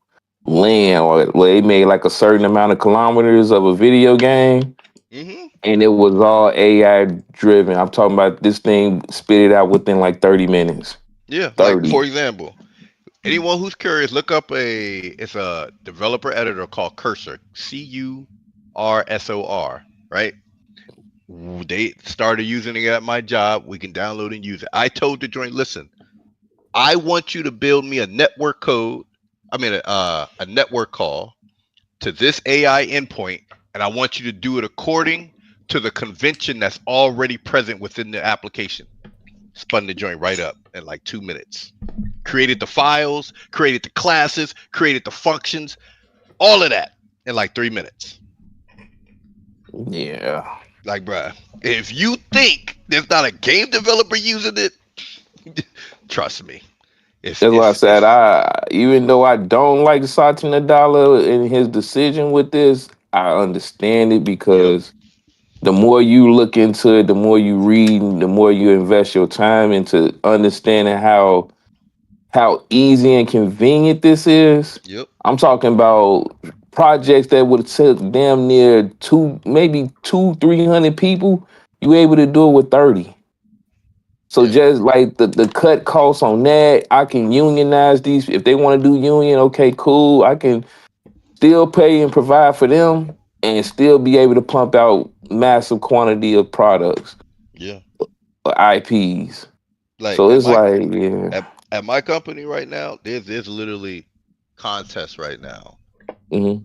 land where they made like a certain amount of kilometers of a video game, and it was all AI driven. I'm talking about this thing spit it out within like 30 minutes. Yeah, 30. like for example, anyone who's curious, look up it's a developer editor called Cursor, Cursor, right? They started using it at my job. We can download and use it. I told the joint, listen, I want you to build me a network code. I mean, a network call to this AI endpoint, and I want you to do it according to the convention that's already present within the application. Spun the joint right up in like 2 minutes. Created the files, created the classes, created the functions, all of that in like 3 minutes. Yeah. Like, bruh, if you think there's not a game developer using it, trust me. That's why I said even though I don't like Satya Nadella and his decision with this, I understand it because the more you look into it, the more you read, the more you invest your time into understanding how easy and convenient this is. Yep. I'm talking about projects that would take damn near maybe 300 people. You able to do it with 30. So just like the cut costs on that, I can unionize these. If they want to do union, okay, cool. I can still pay and provide for them and still be able to pump out massive quantity of products. Yeah. Or IPs. Like So it's like, yeah. At my company right now, there's literally contests right now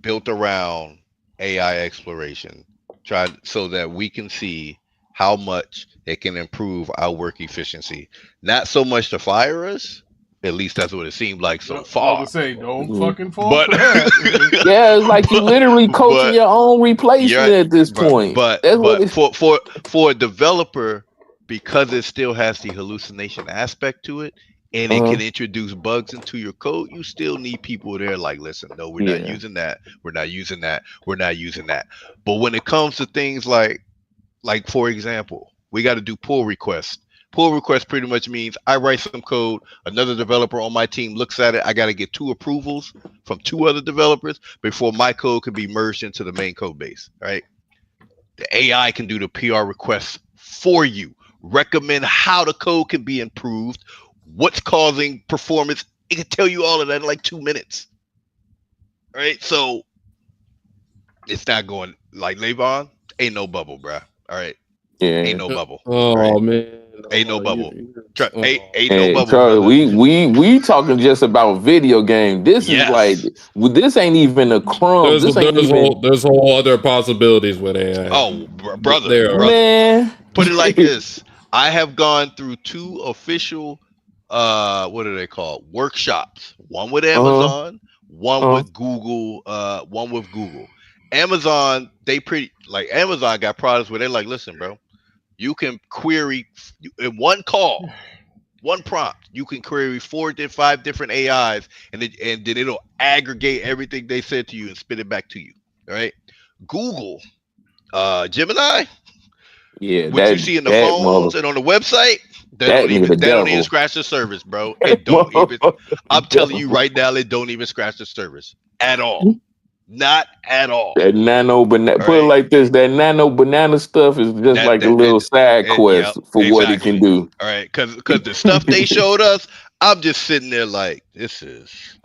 built around AI exploration, so that we can see how much it can improve our work efficiency. Not so much to fire us, at least that's what it seemed like so far. I was to say, don't fucking fall for that. Yeah, it's like you literally coaching your own replacement at this point. But for a developer, because it still has the hallucination aspect to it, and it can introduce bugs into your code, you still need people there like, listen, no, we're not using that. We're not using that. We're not using that. But when it comes to things like for example, we got to do pull requests. Pull request pretty much means I write some code, another developer on my team looks at it, I got to get 2 approvals from 2 other developers before my code can be merged into the main code base, right? The AI can do the PR requests for you, recommend how the code can be improved, what's causing performance. It can tell you all of that in like 2 minutes, right? So it's not going like Levon, ain't no bubble, bruh. All right. Yeah. Ain't no bubble. Oh man. Ain't no bubble. Ain't no bubble, Charlie, brother. we talking just about video game. This is like this ain't even a crumb. There's whole other possibilities with AI. Oh, brother, man. Put it like this: I have gone through 2 official, what are they called? Workshops. One with Amazon, one with Google. One with Google. Amazon, Amazon got products where they're like, listen, bro, you can query in one call, one prompt. You can query 4 to 5 different AIs, and then it'll aggregate everything they said to you and spit it back to you. All right. Google, Gemini. Yeah, what you see in the phones and on the website, they don't even scratch the surface, bro. It don't even. I'm telling you right now, it don't even scratch the surface at all. Not at all. That nano banana, put it like this: that nano banana stuff is just like a little side quest for what it can do. All right, because the stuff they showed us, I'm just sitting there like, this is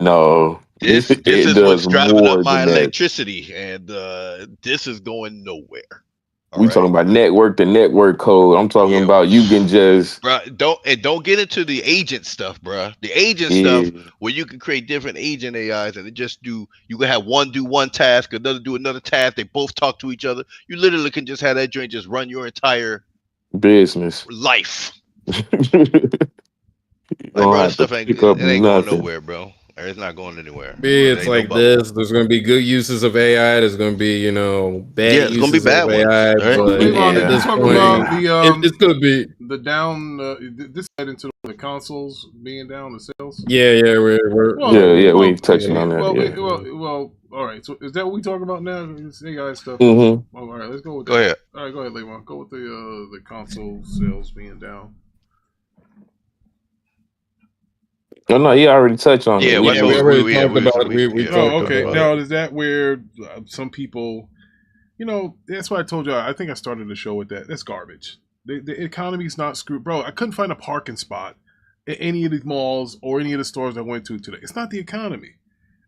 this is what's driving up my electricity, and this is going nowhere. We talking about network to network code. I'm talking about you can just don't get into the agent stuff, bro. The agent stuff where you can create different agent AIs and you can have one do one task, another do another task. They both talk to each other. You literally can just have that joint just run your entire business life. Bro, this stuff ain't going nowhere, bro. It's not going anywhere. It's like this. There's going to be good uses of AI. There's going to be, bad uses of AI. But at this point, it's going to be the down. This led into the consoles being down, the sales. Yeah, we're touching on that. Well, all right. So is that what we talk about now? It's AI stuff. Mm-hmm. Well, all right, let's go with that. Go ahead. All right, go ahead, Leymon. Go with the console sales being down. No, he already touched on it. Yeah, we already talked about it. We talked okay. about Now it. is that where some people, that's why I told you. I think I started the show with that. That's garbage. The economy's not screwed, bro. I couldn't find a parking spot at any of the malls or any of the stores I went to today. It's not the economy.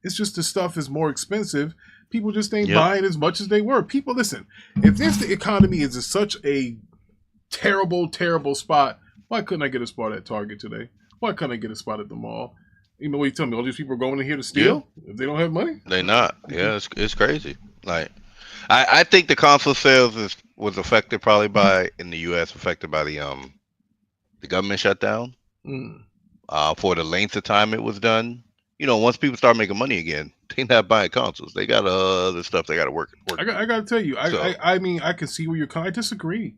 It's just the stuff is more expensive. People just ain't buying as much as they were. People, listen, if the economy is in such a terrible, terrible spot, why couldn't I get a spot at Target today? Why couldn't I get a spot at the mall? You know what you tell me? All these people are going in here to steal if they don't have money? They not. Yeah, it's crazy. Like, I think the console sales was affected probably by in the U.S. affected by the government shutdown. For the length of time it was done. Once people start making money again, they not buying consoles. They got other stuff they got to work. I got to tell you, I mean, I can see where you're coming. I disagree.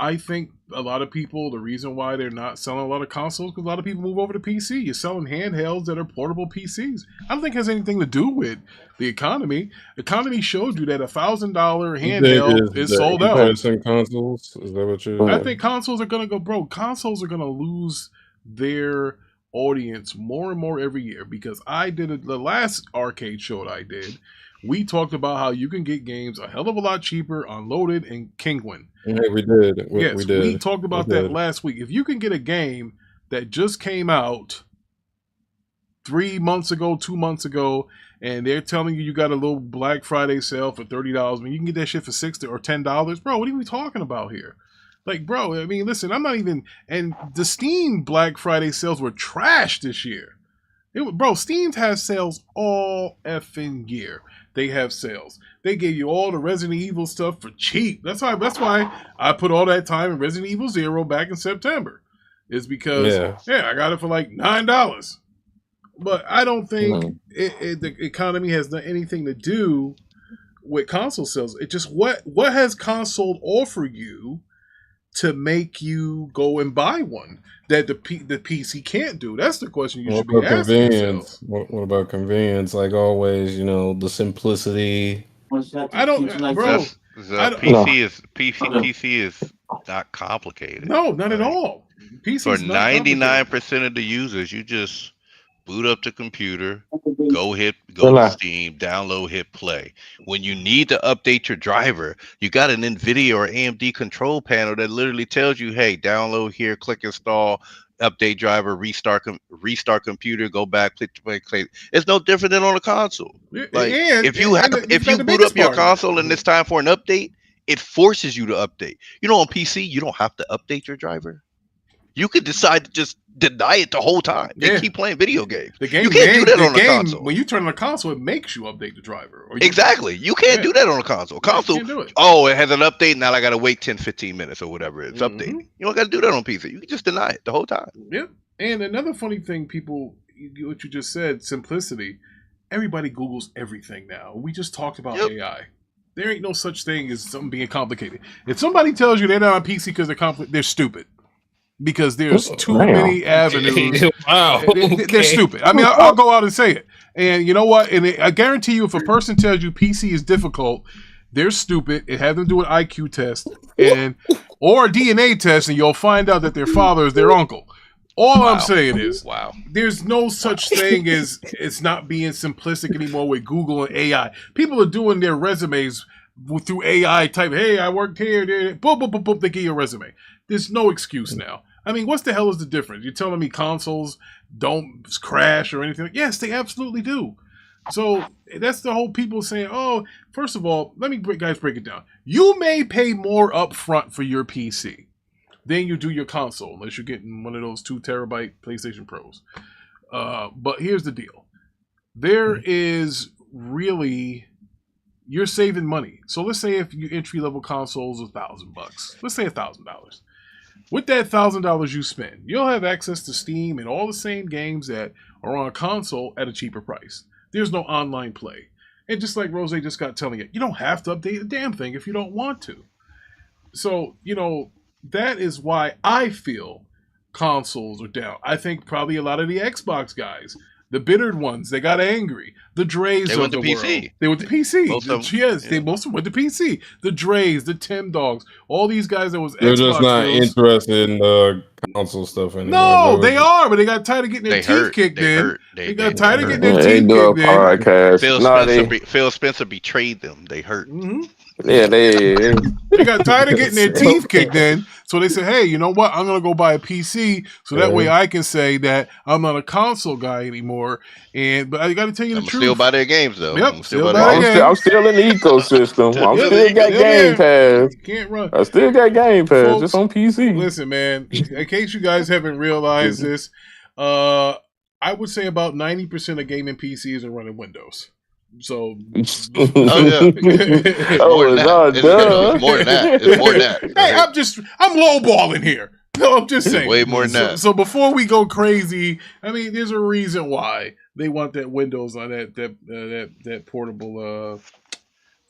I think a lot of people, the reason why they're not selling a lot of consoles, because a lot of people move over to PC. You're selling handhelds that are portable PCs. I don't think it has anything to do with the economy. The economy showed you that $1,000 handheld is sold out. Consoles? Is that what you're? I think consoles are going to go broke. Consoles are going to lose their audience more and more every year, because I did it the last arcade show that I did. We talked about how you can get games a hell of a lot cheaper unloaded in Kingwin. Yeah, we did. We did. We talked about that last week. If you can get a game that just came out 3 months ago, 2 months ago, and they're telling you got a little Black Friday sale for $30, when you can get that shit for $60 or $10, bro, what are we talking about here? Like, bro, I mean, listen, I'm not even... And the Steam Black Friday sales were trash this year. Bro, Steam has sales all effing year. They have sales. They gave you all the Resident Evil stuff for cheap. That's why I put all that time in Resident Evil 0 back in September. Is because, I got it for like $9. But I don't think the economy has anything to do with console sales. It just, what has console offer you to make you go and buy one that the PC can't do? That's the question you should be asking yourself. What about convenience? Like always, the simplicity. I don't, bro. PC is not complicated. No, not at all. PC for 99% of the users, you just boot up the computer, go to Steam, download, hit play. When you need to update your driver, you got an Nvidia or AMD control panel that literally tells you, hey, download here, click install, update driver, restart computer, go back, click. It's no different than on a console. Like, if you boot up your console and it's time for an update, it forces you to update. On PC, you don't have to update your driver. You could decide to just deny it the whole time and keep playing video games. You can't do that on a console. When you turn on a console, it makes you update the driver. Exactly. You can't do that on a console. Console, it has an update, now I got to wait 10, 15 minutes or whatever it's updating. You don't got to do that on PC. You can just deny it the whole time. Yep. And another funny thing, what you just said, simplicity. Everybody Googles everything now. We just talked about AI. There ain't no such thing as something being complicated. If somebody tells you they're not on PC because they're complicated, they're stupid. Because there's too many avenues. Wow. They're stupid. I mean, I'll go out and say it. And you know what? And I guarantee you, if a person tells you PC is difficult, they're stupid. It has to do with IQ test or a DNA test, and you'll find out that their father is their uncle. All I'm saying is, there's no such thing as it's not being simplistic anymore with Google and AI. People are doing their resumes through AI type. Hey, I worked here. There. Boom, boom, boom, boom. They get your resume. There's no excuse now. I mean, what the hell is the difference? You're telling me consoles don't crash or anything? Yes, they absolutely do. So that's the whole people saying, oh, first of all, let me break it down. You may pay more up front for your PC than you do your console, unless you're getting one of those 2 terabyte PlayStation Pros. But here's the deal. There is really, you're saving money. So let's say if your entry-level console is $1,000. Let's say $1,000. With that $1,000 you spend, you'll have access to Steam and all the same games that are on a console at a cheaper price. There's no online play. And just like Rose just got telling you, you don't have to update the damn thing if you don't want to. So, that is why I feel consoles are down. I think probably a lot of the Xbox guys, the bittered ones, they got angry. The Dre's of the world. They went to PC. Most of them went to PC. The Dre's, the Tim Dogs, all these guys that was They're Xbox just not interested in console stuff anymore. No, bro. they are, but they got tired of getting their teeth kicked in. They got tired of getting their They teeth do a kicked in. podcast. Phil Spencer betrayed them. They hurt. Mm-hmm. Yeah, They got tired of getting their teeth kicked in, so they said, "Hey, you know what? I'm gonna go buy a PC, so that way I can say that I'm not a console guy anymore." But I got to tell you the truth. Still buy their games though. Yep, still buy their games. I'm still in the ecosystem. Yep, still got Game Pass. You can't run. I still got Game Pass, Folks, just on PC. Listen, man. In case you guys haven't realized this, I would say about 90% of gaming PCs are running Windows. So, It's more than that. It's more than that. Hey, I'm lowballing here. No, I'm just saying. Way more than that. So before we go crazy, I mean, there's a reason why they want that Windows on that portable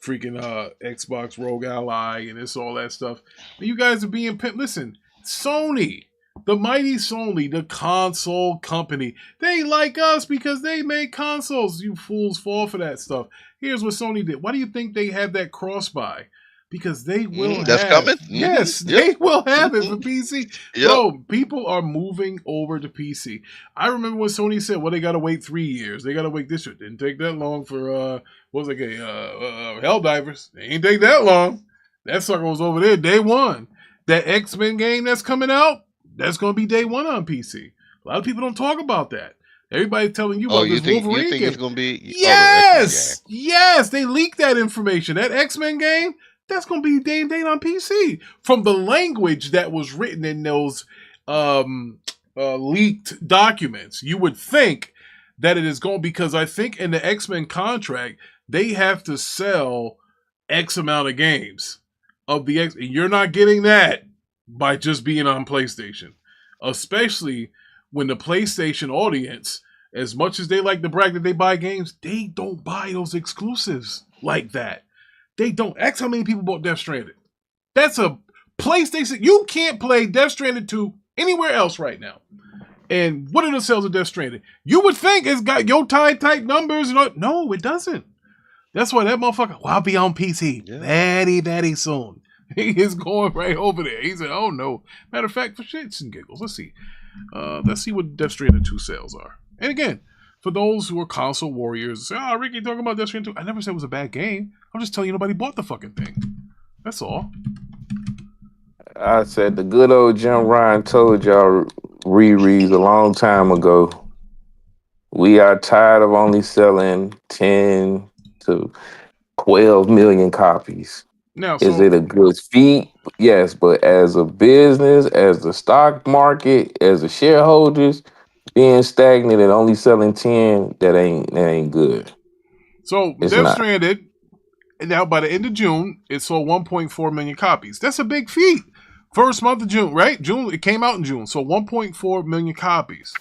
freaking Xbox ROG Ally and it's all that stuff. You guys are being listen, Sony. The mighty Sony, the console company, they like us because they make consoles. You fools fall for that stuff. Here's what Sony did. Why do you think they have that cross-buy? Because they will that's coming? Yes, they will have it for PC. Bro, people are moving over to PC. I remember when Sony said, well, they got to wait 3 years. They got to wait this year. Didn't take that long for, Helldivers. They ain't take that long. That sucker was over there day one. That X-Men game that's coming out, that's going to be day one on PC. A lot of people don't talk about that. Everybody's telling you about this Wolverine you think game. It's going to be? Yes! Yes! They leaked that information. That X-Men game, that's going to be day and date on PC. From the language that was written in those leaked documents, you would think that it is going, because I think in the X-Men contract, they have to sell X amount of games of the X. And you're not getting that by just being on PlayStation. Especially when the PlayStation audience, as much as they like to brag that they buy games, they don't buy those exclusives like that. They don't. X how many people bought Death Stranded. That's a PlayStation. You can't play Death Stranded 2 anywhere else right now. And what are the sales of Death Stranded? You would think it's got Yotai type numbers. And all. No, it doesn't. That's why that motherfucker, well, I'll be on PC very soon. He is going right over there. He said, oh no. Matter of fact, for shits and giggles, let's see. Let's see what Death Stranding 2 sales are. And again, for those who are console warriors, say, oh, Ricky talking about Death Stranding 2. I never said it was a bad game. I'm just telling you nobody bought the fucking thing. That's all. I said the good old Jim Ryan told y'all rereads a long time ago. We are tired of only selling 10 to 12 million copies. Now, is it a good feat? Yes, but as a business, as the stock market, as the shareholders, being stagnant and only selling 10, that ain't good. So Death Stranded, and now by the end of June, it sold 1.4 million copies. That's a big feat. First month of June, right? June, it came out in June, so 1.4 million copies.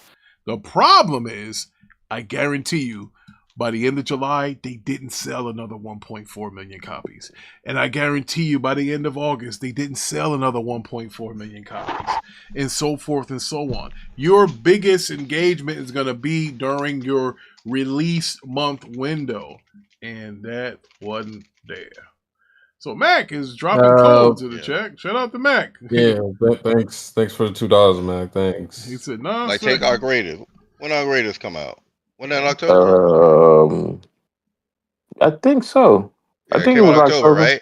The problem is, I guarantee you, by the end of July, they didn't sell another 1.4 million copies. And I guarantee you, by the end of August, they didn't sell another 1.4 million copies. And so forth and so on. Your biggest engagement is going to be during your release month window. And that wasn't there. So Mac is dropping codes in the check. Shout out to Mac. Yeah, thanks for the $2, Mac. Thanks. He said, no. Like, take our graders. When our graders come out? When that October? I think so. Yeah, I think it was October, right?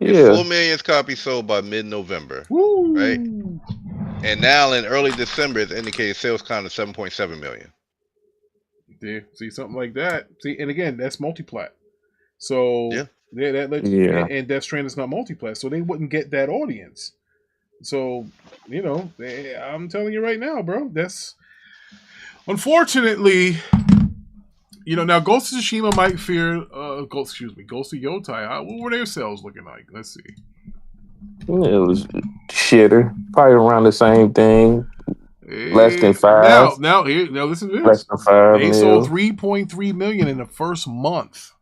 Yeah. 4 million copies sold by mid-November, right? And now in early December, it's indicated sales count of 7.7 million. There, see something like that. See, and again, that's multiplat. So that lets and Death Stranding is not multiplat, so they wouldn't get that audience. So I'm telling you right now, bro. That's unfortunately. Now Ghost of Tsushima might fear Ghost of Yotai. What were their sales looking like? Let's see. It was shitter. Probably around the same thing. Less than 5. Now listen to this. Less than 5 They sold 3.3 million in the first month.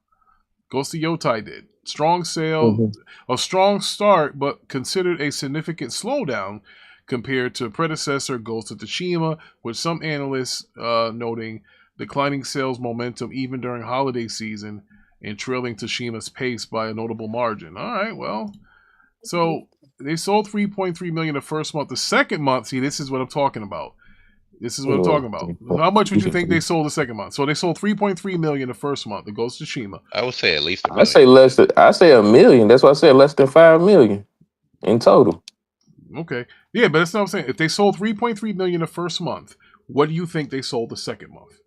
Ghost of Yotai did. Strong sale, a strong start, but considered a significant slowdown compared to predecessor Ghost of Tsushima, with some analysts noting declining sales momentum even during holiday season and trailing Tashima's pace by a notable margin. All right, well, so They sold 3.3 million the first month. The second month, see, this is what I'm talking about. How much would you think they sold the second month? So they sold 3.3 million the first month. The Ghost of Tsushima. I would say at least $1 million. I say $1 million. That's why I said less than 5 million in total. Okay. Yeah, but that's not what I'm saying. If they sold 3.3 million the first month, what do you think they sold the second month?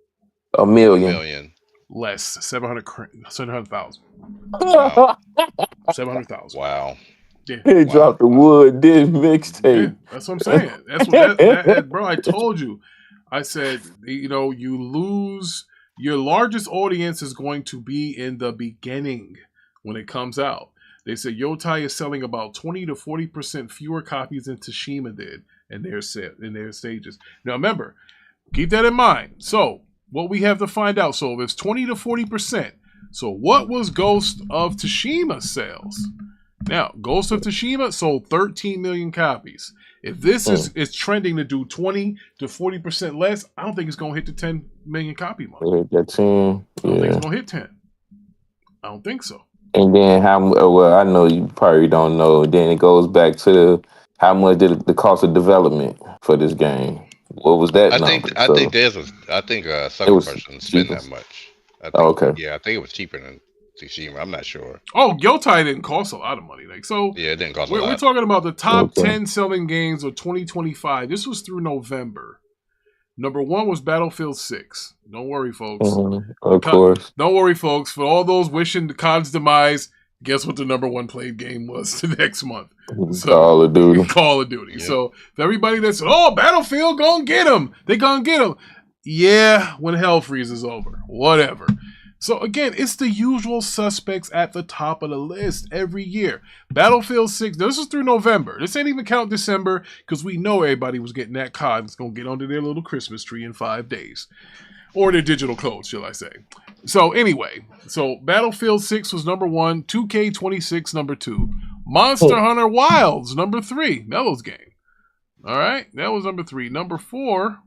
$1 million. Less. 700,000. Wow. 700,000. Wow. Yeah. He dropped the wood, did mixtape. Yeah, that's what I'm saying. That's what that bro, I told you. I said, you lose your largest audience is going to be in the beginning when it comes out. They said Yotai is selling about 20 to 40% fewer copies than Tsushima did in their stages. Now remember, keep that in mind. So what we have to find out. So it's 20 to 40%. So what was Ghost of Tsushima sales? Now, Ghost of Tsushima sold 13 million copies. If this is trending to do 20 to 40% less, I don't think it's going to hit the 10 million copy mark. Hit that 10. I don't think it's going to hit 10. I don't think so. And then I know you probably don't know. Then it goes back to how much did the cost of development for this game? What was that number? I think Sucker Punch didn't spend that much. Okay. Yeah, I think it was cheaper than Tsushima. I'm not sure. Oh, Yotai didn't cost a lot of money. Yeah, it didn't cost a lot. We're talking about the top 10 selling games of 2025. This was through November. Number 1 was Battlefield 6. Don't worry, folks. Of course. Don't worry, folks. For all those wishing the COD's demise, guess what the number 1 played game was the next month? Call of Duty. Call of Duty. Yeah. So for everybody that's, Battlefield, gonna get them. They gonna get them. Yeah, when hell freezes over. Whatever. So again, it's the usual suspects at the top of the list every year. Battlefield 6, this is through November. This ain't even count December because we know everybody was getting that COD. It's going to get under their little Christmas tree in 5 days. Or their digital clothes, shall I say. So anyway, Battlefield 6 was number 1. 2K26, number 2. Monster Hunter Wilds, number 3. Mello's game. All right, that was number 3. Number 4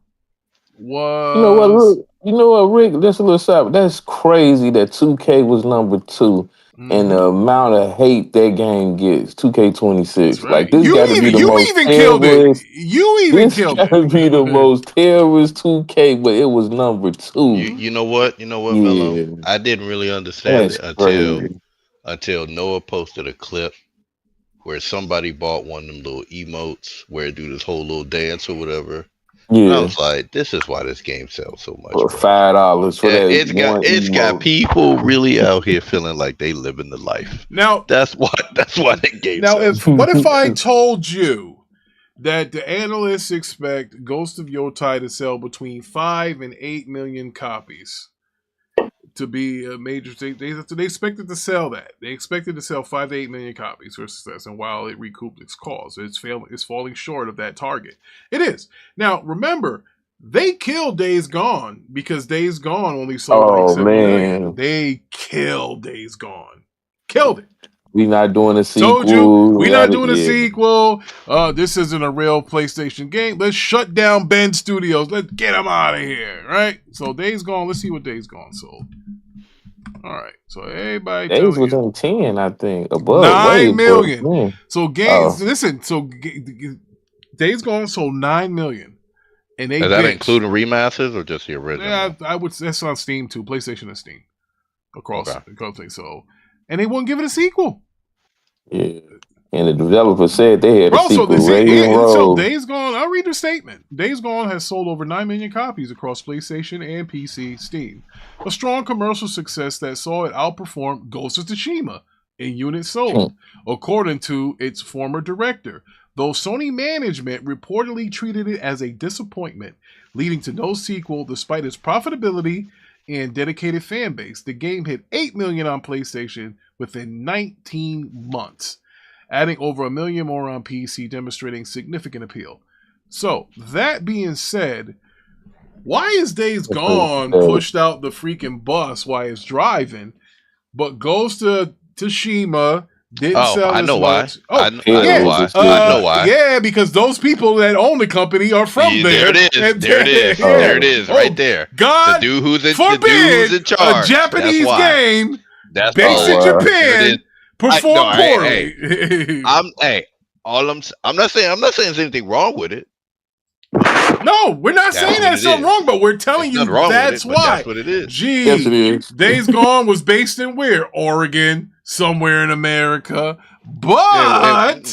was... You know what, Rick? That's a little side. That's crazy that 2K was number 2 and the amount of hate that game gets. 2K26. Right. Like this got to be the most terrorist. You even killed it. This got to be the most terrorist 2K, but it was number 2. You know what, Mello? I didn't really understand it until Noah posted a clip where somebody bought one of them little emotes where it do this whole little dance or whatever. Yeah, and I was like, this is why this game sells so much. For $5 for that. It's got people really out here feeling like they living the life. Now that's why the game. Now, sells. what if I told you that the analysts expect Ghost of Yotai to sell between 5 and 8 million copies to be a major thing? They expected to sell that. They expected to sell 5 to 8 million copies for success, and while it recouped its cost, it's falling short of that target. It is. Now, remember, they killed Days Gone because Days Gone only sold 7 million. They killed Days Gone. Killed it. We not doing a sequel. Told you, we not doing a sequel. This isn't a real PlayStation game. Let's shut down Ben Studios. Let's get them out of here, right? So Days Gone. Let's see what Days Gone sold. All right. So everybody, Days was on 10, I think. Above 9 million. So games. Listen. So Days Gone sold 9 million, and is that including remasters or just the original? Yeah, I would. That's on Steam too. PlayStation and Steam across the country. So, and they won't give it a sequel. Yeah, and the developer said they had a sequel. So Days Gone, I'll read the statement. Days Gone has sold over 9 million copies across PlayStation and PC Steam. A strong commercial success that saw it outperform Ghost of Tsushima in units sold, according to its former director. Though Sony management reportedly treated it as a disappointment, leading to no sequel despite its profitability and dedicated fan base. The game hit 8 million on PlayStation within 19 months, adding over 1 million more on PC, demonstrating significant appeal. So, that being said, why is Days Gone pushed out the freaking bus while it's driving, but Ghost of Tsushima didn't sell as much? I know why. Yeah, because those people that own the company are from there. There it is, right there. God, the dude who's in charge. A Japanese game based in Japan performed poorly. I'm not saying there's anything wrong with it. No, we're not saying that's something wrong, but we're telling you that's why. That's what it is. Gee, Yes, it is. Days Gone was based in where? Oregon, somewhere in America. But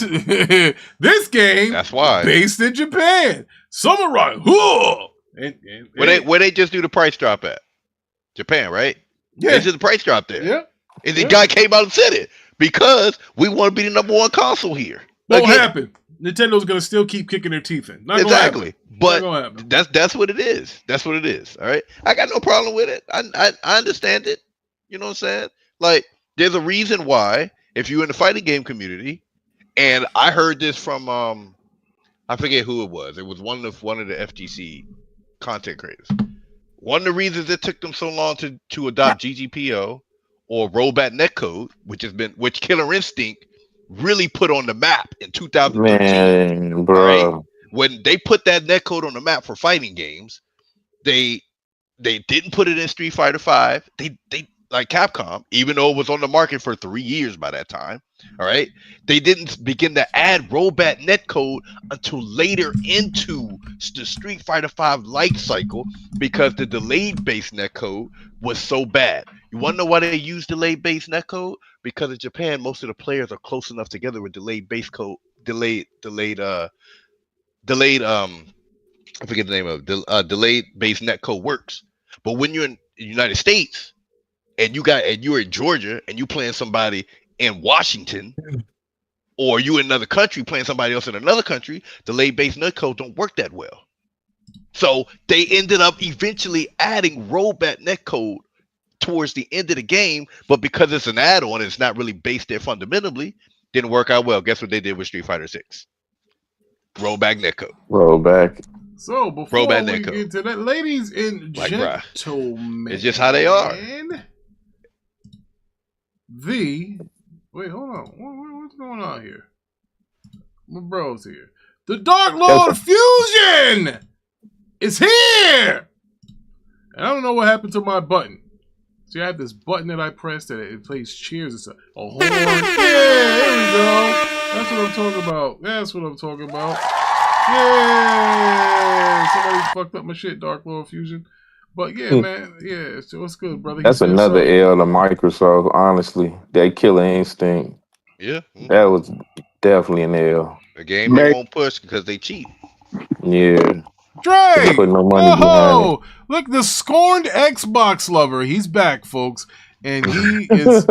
this game that's why based in Japan. Samurai. Where they just do the price drop at? Japan, right? Yeah. They did the price drop there. Yeah. And the guy came out and said it because we want to be the #1 console here. Won't happen. Nintendo's gonna still keep kicking their teeth in. Exactly. But that's what it is. That's what it is. All right. I got no problem with it. I understand it. You know what I'm saying? Like, there's a reason why, if you're in the fighting game community, and I heard this from I forget who it was. It was one of the FGC content creators. One of the reasons it took them so long to adopt GGPO or rollback netcode, which Killer Instinct really put on the map in 2013. Man, bro. Right? When they put that netcode on the map for fighting games, they didn't put it in Street Fighter V. They like Capcom, even though it was on the market for 3 years by that time. All right, they didn't begin to add rollback netcode until later into the Street Fighter V life cycle because the delayed base netcode was so bad. You want to know why they use delayed base netcode? Because in Japan, most of the players are close enough together with delayed base code, delayed I forget the name of it, delayed base netcode works. But when you're in the United States and you're in Georgia and you playing somebody in Washington, or you in another country playing somebody else in another country, delayed base netcode don't work that well. So they ended up eventually adding rollback netcode towards the end of the game, but because it's an add-on, it's not really based there fundamentally, didn't work out well. Guess what they did with Street Fighter 6? Rollback netcode. Rollback. So before we get to that, ladies and gentlemen, it's just how they are. Wait, hold on. What's going on here? My bro's here. The Dark Lord of Fusion is here! And I don't know what happened to my button. See, I have this button that I pressed that it plays cheers and stuff. A horn. Yeah, there we go. That's what I'm talking about. Yeah! Somebody fucked up my shit, Dark Lord of Fusion. But yeah, man, yeah, so what's good, brother? That's another L to Microsoft, honestly. That Killer Instinct. Yeah. That was definitely an L. The game they won't push because they cheat. Yeah. Dre! Put no money behind it. Look, the scorned Xbox lover. He's back, folks. And he is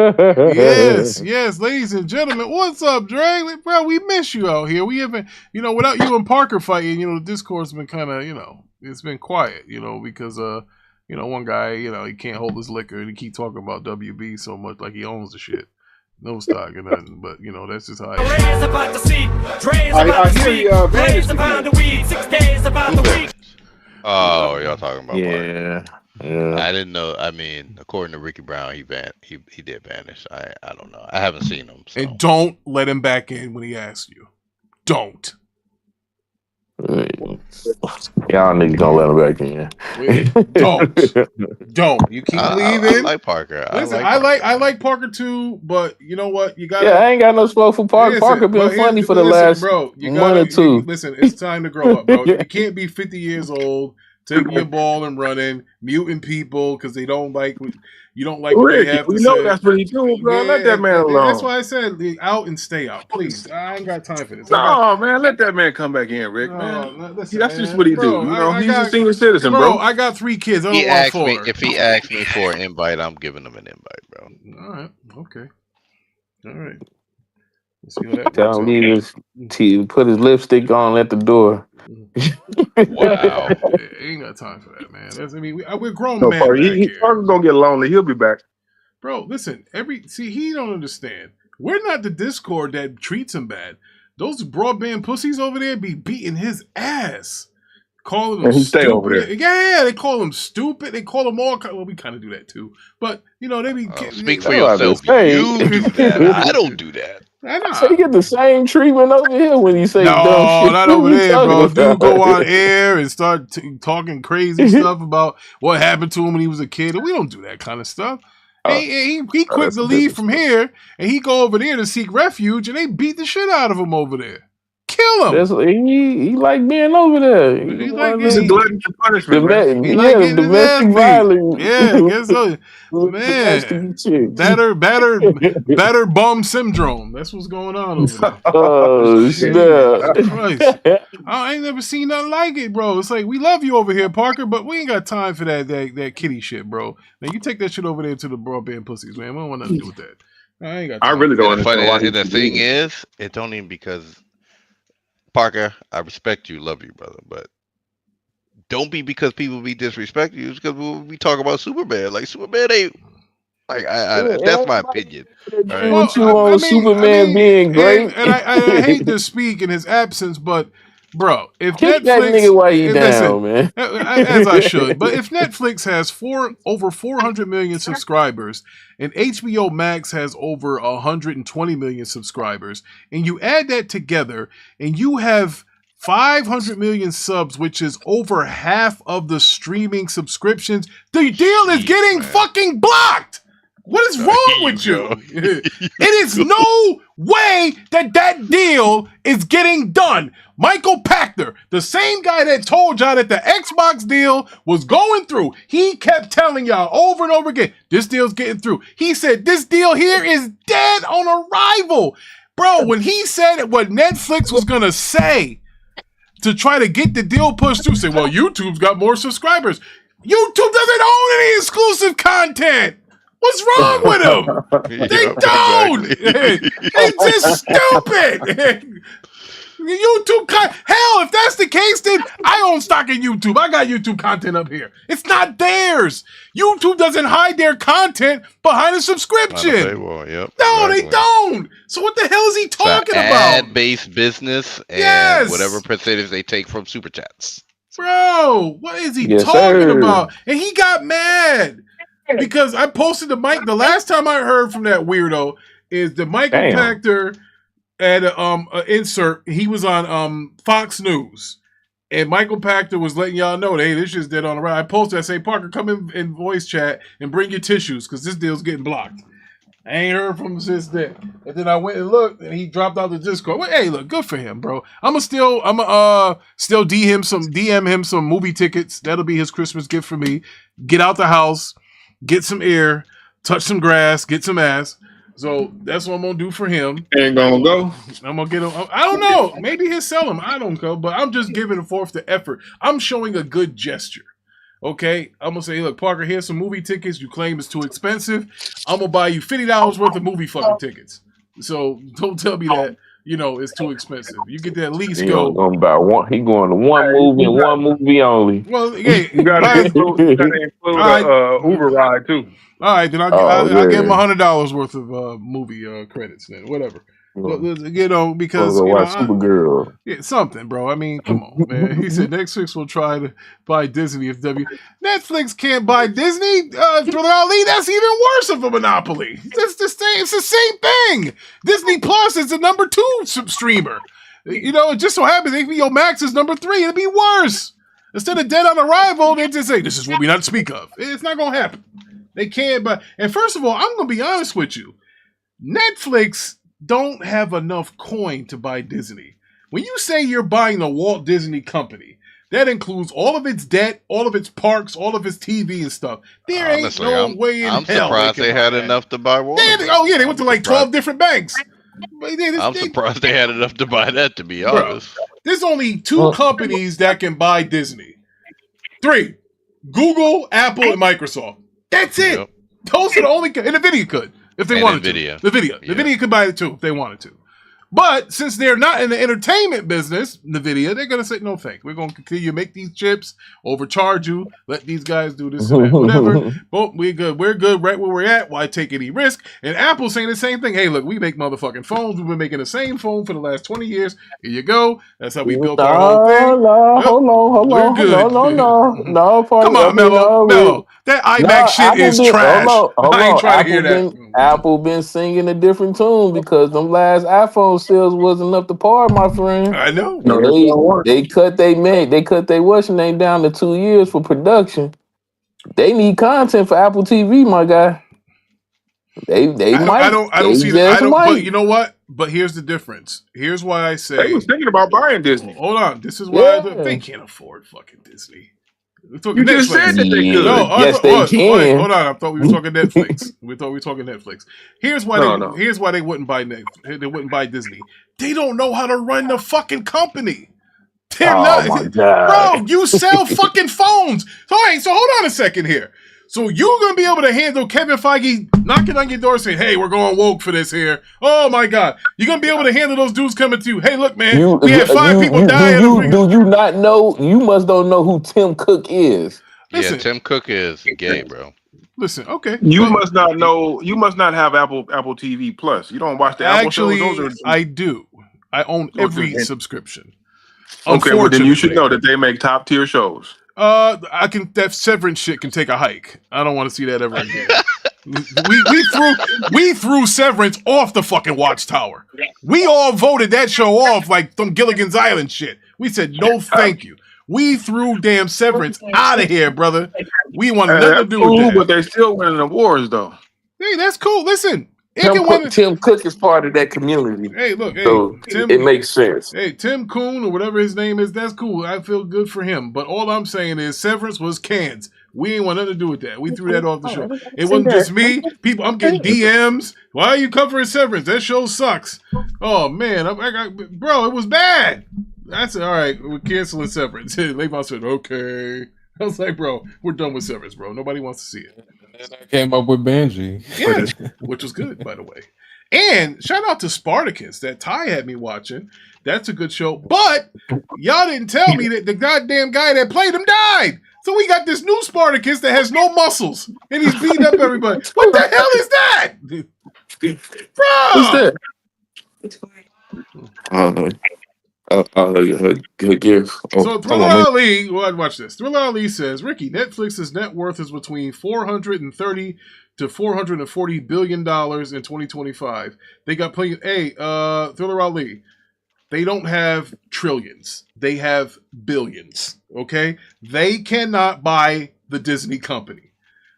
yes, ladies and gentlemen. What's up, Dre? Bro, we miss you out here. We haven't, without you and Parker fighting, the Discord's been kind of, it's been quiet, because one guy, he can't hold his liquor and he keep talking about WB so much like he owns the shit. No stock or nothing, but that's just how I Oh, y'all talking about yeah. I didn't know. I mean, according to Ricky Brown, he did vanish. I don't know. I haven't seen him. So. And don't let him back in when he asks you. Don't. Y'all niggas don't let him back in. Don't. You keep leaving. I like Parker. Listen, I like Parker too, but you know what? You got. Yeah, I ain't got no smoke for Parker. Parker been funny for the last month or two. Listen, it's time to grow up, bro. You can't be 50 years old, taking your ball and running, muting people because they don't like. You don't like what they have to say. know that's what he's doing, bro. Let that man alone. That's why I said out and stay out, please. I ain't got time for this. No, man, let that man come back in, Rick. Man, listen, that's just what he do. He's a senior citizen, bro. I got 3 kids. I don't want 4. If he asks me for an invite, I'm giving him an invite, bro. All right. Okay. All right. Let's see what tell him he put his lipstick on at the door. Wow. Ain't got time for that, man. We're grown men. Parker's gonna get lonely. He'll be back. Bro, listen, he don't understand. We're not the Discord that treats him bad. Those broadband pussies over there be beating his ass. Calling him stupid. Over there. Yeah, they call him stupid. They call him all well, we kind of do that too. But they be speak for yourself. You do that. I don't do that. So you get the same treatment over here when you say dumb shit. Not over there, bro. Dude go on air and start talking crazy stuff about what happened to him when he was a kid. We don't do that kind of stuff. He quit to leave from here, and he go over there to seek refuge, and they beat the shit out of him over there. Kill him. He like being over there. He's a glutton for punishment, man. He like getting his ass beat. Violence. Yeah, I guess so. Man, batter bum syndrome. That's what's going on over there. Oh, snap. I ain't never seen nothing like it, bro. It's like, we love you over here, Parker, but we ain't got time for that kitty shit, bro. Now, you take that shit over there to the broadband pussies, man. We don't want nothing to do with that. I ain't got time. I really don't understand why. And the thing is, it don't even because Parker, I respect you, love you, brother, but don't be because people be disrespecting you. It's because we talk about Superman. Like Superman ain't like that's my opinion. Right? What you on Superman being great? And I hate to speak in his absence, but bro, if kick Netflix, that nigga while he down, man. As I should, but if Netflix has over 400 million subscribers and HBO Max has over 120 million subscribers, and you add that together, and you have 500 million subs, which is over half of the streaming subscriptions, the deal is getting fucking blocked. What is wrong with you? It is no way that deal is getting done. Michael Pachter, the same guy that told y'all that the Xbox deal was going through, he kept telling y'all over and over again, this deal's getting through. He said, this deal here is dead on arrival. Bro, when he said what Netflix was going to say to try to get the deal pushed through, say, well, YouTube's got more subscribers. YouTube doesn't own any exclusive content. What's wrong with them? They don't. It's just stupid. YouTube hell, if that's the case, then I own stock in YouTube. I got YouTube content up here. It's not theirs. YouTube doesn't hide their content behind a subscription. No, they don't. So what the hell is he talking about? Ad-based business and whatever percentage they take from super chats. Bro, what is he talking about? And he got mad. Because I posted the last time I heard from that weirdo is the Michael Pachter at an insert. He was on Fox News, and Michael Pachter was letting y'all know that, hey, this shit's dead on the right. I posted, I say, Parker, come in voice chat and bring your tissues because this deal's getting blocked. I ain't heard from him since then. And then I went and looked, and he dropped out the Discord. Well, hey, look, good for him, bro. I'm still DM him some movie tickets. That'll be his Christmas gift for me. Get out the house. Get some air, touch some grass, get some ass. So that's what I'm gonna do for him. Ain't gonna go. I'm gonna get him. I don't know. Maybe he'll sell them. I don't know. But I'm just giving forth the effort. I'm showing a good gesture. Okay, I'm gonna say, look, Parker, here's some movie tickets. You claim it's too expensive. I'm gonna buy you $50 worth of movie fucking tickets. So don't tell me that it's too expensive. You get that least go. He going to one movie and one movie only. Well, yeah, you gotta include Uber ride too. All right, then I'll give him $100 worth of movie credits. Then whatever. Because Supergirl. Yeah, something, bro. I mean, come on, man. He said Netflix will try to buy Disney if Netflix can't buy Disney. Brother Ali, that's even worse of a monopoly. It's the same thing. Disney Plus is the number 2 streamer. It just so happens HBO Max is number 3. It'd be worse. Instead of dead on arrival, they just say this is what we not speak of. It's not gonna happen. They can't buy. And first of all, I'm gonna be honest with you. Netflix don't have enough coin to buy Disney. When you say you're buying the Walt Disney Company, that includes all of its debt, all of its parks, all of its TV and stuff. There ain't no way in hell. I'm surprised they had enough to buy Warner. They went to like 12 different banks. I'm surprised they had enough to buy that, to be honest. There's only 2 companies that can buy Disney. 3. Google, Apple, and Microsoft. That's it. Yep. Those are the only... And Nvidia could. If they wanted Nvidia. to. Nvidia could buy it too if they wanted to. But since they're not in the entertainment business, Nvidia, they're going to say, no thanks. We're going to continue to make these chips, overcharge you, let these guys do this and that, whatever. But we're good. We're good right where we're at. Why take any risk? And Apple's saying the same thing. Hey, look, we make motherfucking phones. We've been making the same phone for the last 20 years. Here you go. That's how we built our whole thing. Hold on. No, come on, Mello. That iMac shit is trash. I ain't trying to hear that. Apple been singing a different tune because them last iPhone sales wasn't up to par, my friend. I know. They cut their what's name down to 2 years for production. They need content for Apple TV, my guy. They might. I don't see that. But you know what? But here's the difference. Here's why I say They was thinking about buying Disney. Hold on. This is why they can't afford fucking Disney. We're talking You Netflix. just said that they could. No, Yes, they can. Wait, hold on. I thought we were talking Netflix. We thought we were talking Netflix. Here's why Here's why they wouldn't buy They wouldn't buy Disney. They don't know how to run the fucking company. They're not. My God. Bro, you sell fucking phones. So hold on a second here. So you're going to be able to handle Kevin Feige knocking on your door saying, hey, we're going woke for this here. Oh, my God. You're going to be able to handle those dudes coming to you. Hey, look, man, we had 5 people die. Do you not know? You must don't know who Tim Cook is. Listen, Tim Cook is gay, bro. Listen, okay. You must not know. You must not have Apple TV Plus. You don't watch the Apple shows. I do. I own every subscription. Okay, well, then you should know that they make top tier shows. That Severance shit can take a hike. I don't want to see that ever again. we threw Severance off the fucking Watchtower. We all voted that show off like some Gilligan's Island shit. We said no, thank you. We threw damn Severance out of here, brother. We wanted nothing to do with that. But they still winning awards though. Hey, that's cool. Listen. Tim Cook is part of that community. Hey, look, so it makes sense. Hey, Tim Coon or whatever his name is, that's cool. I feel good for him. But all I'm saying is Severance was cans. We ain't want nothing to do with that. We threw that off the show. It wasn't just me. People, I'm getting DMs. Why are you covering Severance? That show sucks. Oh, man. Bro, it was bad. I said, all right, we're canceling Severance. Le'Veon said, okay. I was like, bro, we're done with Severance, bro. Nobody wants to see it. And I came up with Banshee. Yeah, which was good, by the way. And shout out to Spartacus that Ty had me watching. That's a good show. But y'all didn't tell me that the goddamn guy that played him died. So we got this new Spartacus that has no muscles. And he's beating up everybody. What the hell is that? Bro! What's that? So Thriller Ali, watch this. Thriller Ali says, Ricky, Netflix's net worth is between $430 to $440 billion in 2025. They got plenty. Hey, Thriller Ali, they don't have trillions. They have billions. Okay, they cannot buy the Disney company.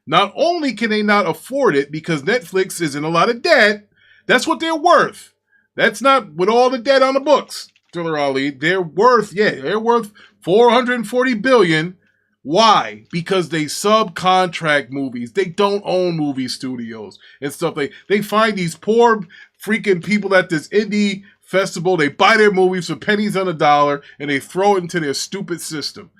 Not only can they not afford it because Netflix is in a lot of debt. That's what they're worth. That's not with all the debt on the books. Thriller Ali, they're worth $440 billion. Why? Because they subcontract movies. They don't own movie studios and stuff. They find these poor freaking people at this indie festival. They buy their movies for pennies on a dollar and they throw it into their stupid system.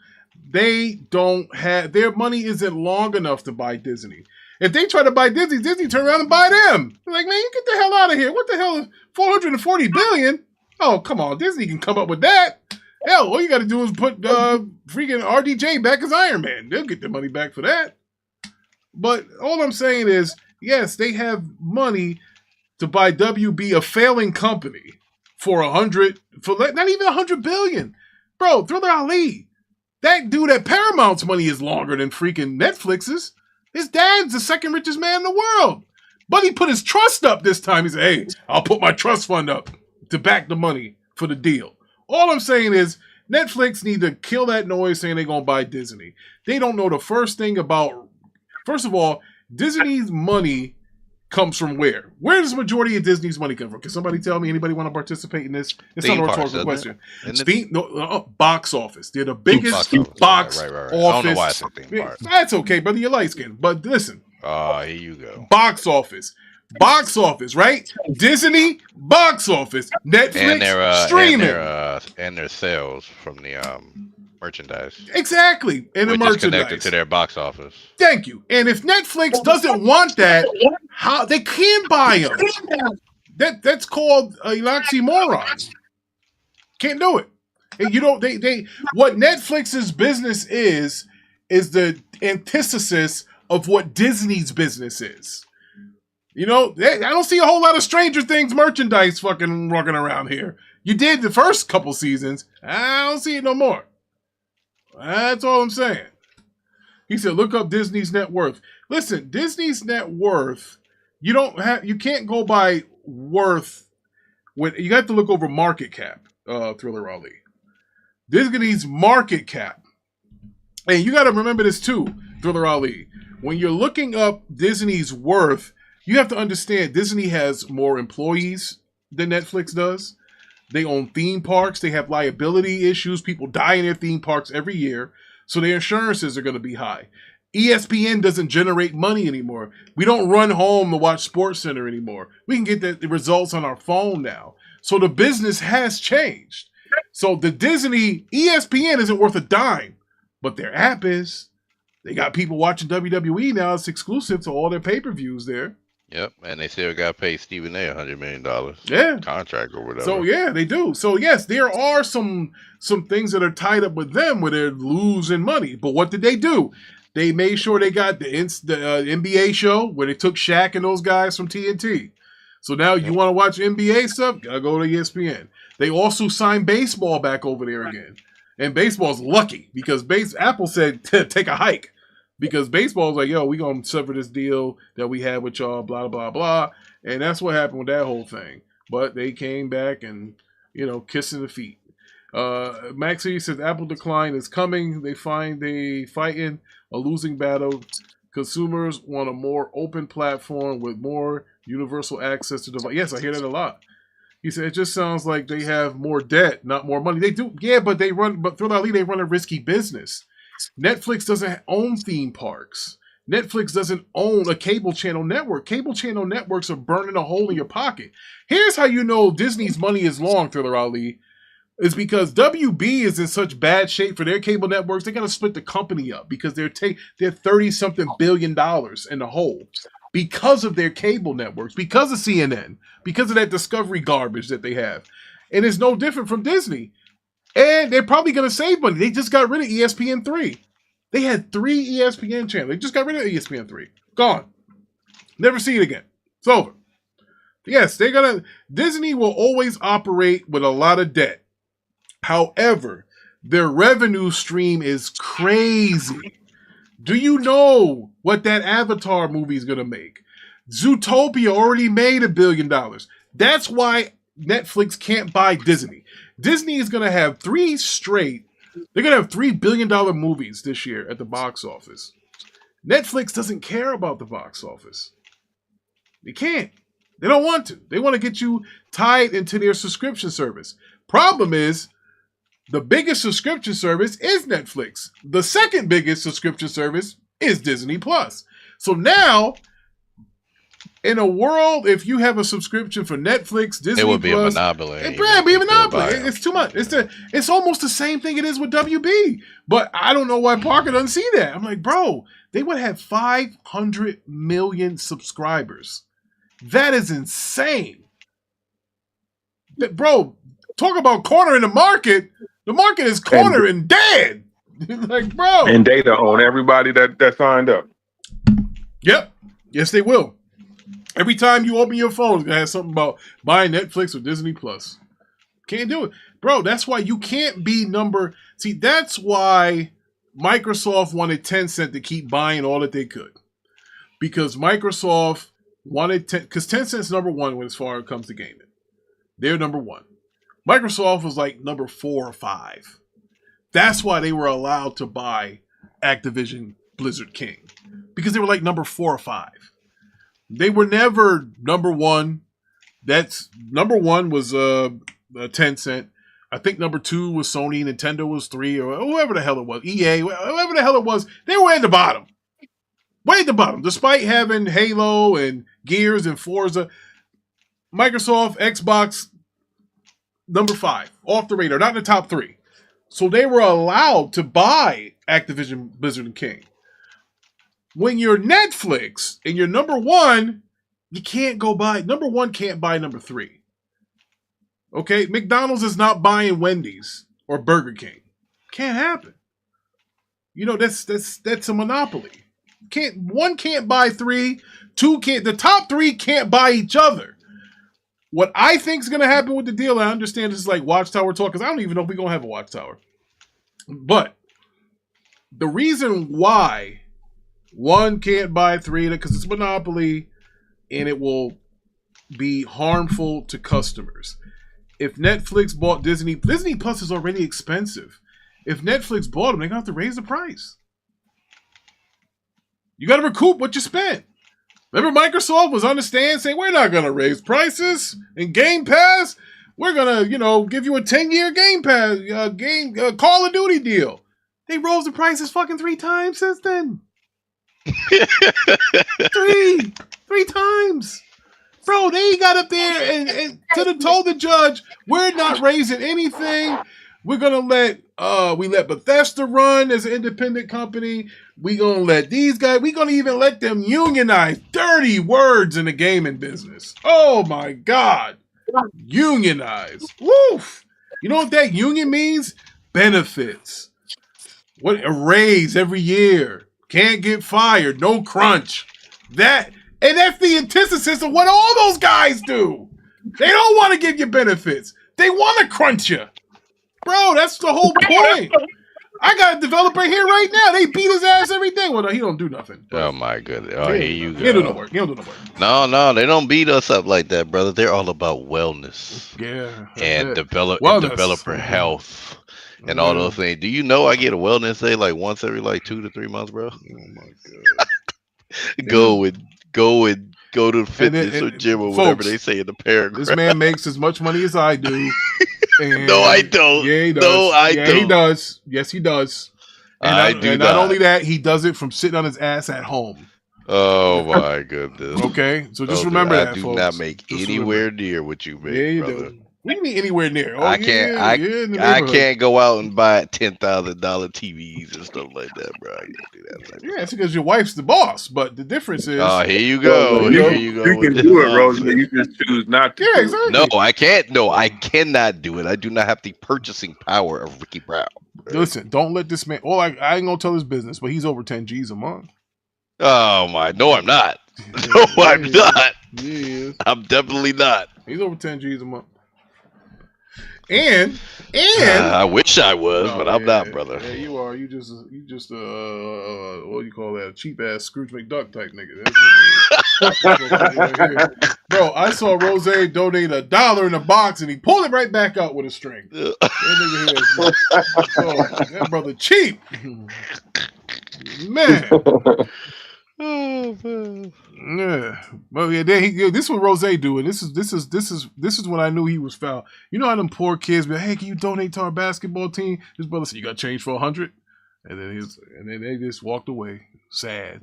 They don't have, their money isn't long enough to buy Disney. If they try to buy Disney, Disney turn around and buy them. They're like, man, you get the hell out of here. What the hell is $440 billion? Oh, come on. Disney can come up with that. Hell, all you got to do is put freaking RDJ back as Iron Man. They'll get their money back for that. But all I'm saying is, yes, they have money to buy WB, a failing company, for not even $100 billion. Bro, Thriller Ali, that dude at Paramount's money is longer than freaking Netflix's. His dad's the second richest man in the world. But he put his trust up this time. He said, hey, I'll put my trust fund up to back the money for the deal. All I'm saying is Netflix need to kill that noise saying they're going to buy Disney. They don't know the first thing about... First of all, Disney's money comes from where? Where does the majority of Disney's money come from? Can somebody tell me? Anybody want to participate in this? It's not a rhetorical question. Box office. They're the biggest box office. I don't know why it's a theme park. That's okay, brother. You're light skinned. But listen. Here you go. Box office. Box office, right? Disney, box office. Netflix, streaming. And their sales from the merchandise. Exactly. And the merchandise. Connected to their box office. Thank you. And if Netflix doesn't want that, how they can buy them. That's called an oxymoron. Can't do it. And you don't what Netflix's business is the antithesis of what Disney's business is. You know, I don't see a whole lot of Stranger Things merchandise fucking walking around here. You did the first couple seasons. I don't see it no more. That's all I'm saying. He said, look up Disney's net worth. Listen, Disney's net worth, you can't go by worth. You have to look over market cap, Thriller Ali. Disney's market cap. And you got to remember this too, Thriller Ali. When you're looking up Disney's worth, you have to understand Disney has more employees than Netflix does. They own theme parks. They have liability issues. People die in their theme parks every year. So their insurances are going to be high. ESPN doesn't generate money anymore. We don't run home to watch SportsCenter anymore. We can get the results on our phone now. So the business has changed. So the Disney ESPN isn't worth a dime, but their app is. They got people watching WWE now. It's exclusive to all their pay-per-views there. Yep, and they still got to pay Stephen A. $100 million. Yeah, contract or whatever. So yeah, they do. So yes, there are some things that are tied up with them where they're losing money. But what did they do? They made sure they got the NBA show where they took Shaq and those guys from TNT. So now you want to watch NBA stuff? Gotta go to ESPN. They also signed baseball back over there again. And baseball's lucky because Apple said take a hike. Because baseball's like, yo, we going to sever this deal that we had with y'all, blah, blah, blah. And that's what happened with that whole thing. But they came back and, kissing the feet. Maxie says Apple decline is coming. They find they fighting a losing battle. Consumers want a more open platform with more universal access to device. Yes, I hear that a lot. He said, it just sounds like they have more debt, not more money. They do, yeah, but they run a risky business. Netflix doesn't own theme parks. Netflix doesn't own a cable channel network. Cable channel networks are burning a hole in your pocket. Here's how you know Disney's money is long, Thriller Ali. Is because WB is in such bad shape for their cable networks. They got to split the company up because they're 30-something billion in the hole because of their cable networks, because of CNN, because of that Discovery garbage that they have. And it's no different from Disney. And they're probably going to save money. They just got rid of ESPN3. They had 3 ESPN channels. They just got rid of ESPN3. Gone. Never see it again. It's over. Yes, Disney will always operate with a lot of debt. However, their revenue stream is crazy. Do you know what that Avatar movie is going to make? Zootopia already made $1 billion. That's why Netflix can't buy Disney. Disney is going to have they're going to have $3 billion movies this year at the box office. Netflix doesn't care about the box office. They can't. They don't want to. They want to get you tied into their subscription service. Problem is, the biggest subscription service is Netflix. The second biggest subscription service is Disney Plus. So now, in a world, if you have a subscription for Netflix, Disney Plus, it would be a monopoly. It'd be a monopoly. It's too much. It's almost the same thing it is with WB. But I don't know why Parker doesn't see that. I'm like, bro, they would have 500 million subscribers. That is insane. Bro, talk about cornering the market. The market is cornering dead. Like, bro. And data on everybody that signed up. Yep. Yes, they will. Every time you open your phone, it's going to have something about buying Netflix or Disney Plus. Can't do it. Bro, that's why you can't be See, that's why Microsoft wanted Tencent to keep buying all that they could. Because Microsoft wanted because Tencent's number one as far as it comes to gaming. They're number one. Microsoft was like number 4 or 5. That's why they were allowed to buy Activision Blizzard King. Because they were like number 4 or 5. They were never number 1. Number 1 was Tencent. I think number 2 was Sony. Nintendo was 3, or whoever the hell it was. EA, whoever the hell it was. They were at the bottom. Way at the bottom. Despite having Halo and Gears and Forza. Microsoft, Xbox, number 5. Off the radar. Not in the top 3. So they were allowed to buy Activision Blizzard King. When you're Netflix and you're number 1, you can't go buy. Number 1 can't buy number 3. Okay? McDonald's is not buying Wendy's or Burger King. Can't happen. You know, that's a monopoly. One can't buy 3. 2 can't. The top 3 can't buy each other. What I think is going to happen with the deal, I understand this is like Watchtower talk, because I don't even know if we're going to have a Watchtower. But the reason why 1 can't buy 3, because it's a monopoly and it will be harmful to customers. If Netflix bought Disney Plus is already expensive. If Netflix bought them, they're going to have to raise the price. You got to recoup what you spent. Remember, Microsoft was on the stand saying, we're not going to raise prices in Game Pass. We're going to, give you a 10-year Game Pass, Call of Duty deal. They rose the prices fucking 3 times since then. 3 times. Bro, they got up there and told the judge, we're not raising anything. We're gonna let Bethesda run as an independent company. We're gonna let these guys, we're gonna even let them unionize. Dirty words in the gaming business. Oh my God. Unionize. Woof. You know what that union means? Benefits. What a raise every year. Can't get fired. No crunch. And that's the antithesis of what all those guys do. They don't want to give you benefits. They want to crunch you. Bro, that's the whole point. I got a developer here right now. They beat his ass every day. Well, no, he don't do nothing. Oh, my goodness. Oh, here you go. He don't do no work. He don't do no work. No, they don't beat us up like that, brother. They're all about wellness. Yeah. And developer health. And all those things. Do you know I get a wellness day like once every 2 to 3 months, bro? Oh my God. Go to the fitness or gym or whatever they say in the paragraph. This man makes as much money as I do. And no, I don't. Yeah, he does. No, I don't. He does. Yes, he does. And not only that, he does it from sitting on his ass at home. Oh my goodness. Okay, so just remember that, folks. I do not make anywhere near what you make, you brother. do. We need anywhere near. Oh, I can't go out and buy $10,000 TVs and stuff like that, bro. I can't do that. Yeah, it's because your wife's the boss. But the difference is, here you go. Here you go. You can do it, Rose. You just choose not to. Yeah, exactly. No, I can't. No, I cannot do it. I do not have the purchasing power of Ricky Brown. Right? Listen, don't let this man. Well, I ain't gonna tell his business, but he's over 10 G's a month. Oh my! No, I'm not. No, I'm not. Yeah, I'm definitely not. He's over 10 G's a month. And I wish I was, but I'm not, brother. Yeah, you are. You just what do you call that? A cheap ass Scrooge McDuck type nigga. That's bro, I saw Rose donate $1 in a box and he pulled it right back out with a string. That brother cheap. Man. Oh man. Yeah, well, yeah. This is what Rose doing. This is when I knew he was foul. You know how them poor kids be, hey, can you donate to our basketball team? His brother said, you got change for 100, and then they just walked away, sad.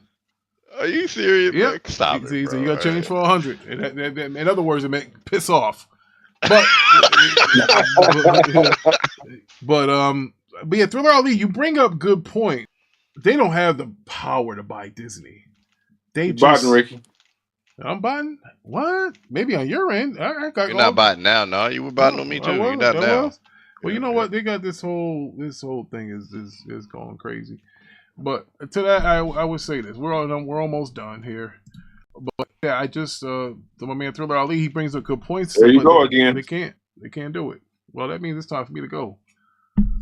Are you serious? Yeah, stop he it. said, you got change for 100. And in other words, it meant piss off. But yeah, Thriller Ali, you bring up good point. They don't have the power to buy Disney. They just botting, Ricky. I'm buying what? Maybe on your end. You're not buying now, no. You were buying on me too. You're not now. Well, you know what? They got this whole thing is going crazy. But to that, I would say this: we're almost done here. But yeah, I just my man Thriller Ali, he brings up good points. There you go again. They can't do it. Well, that means it's time for me to go.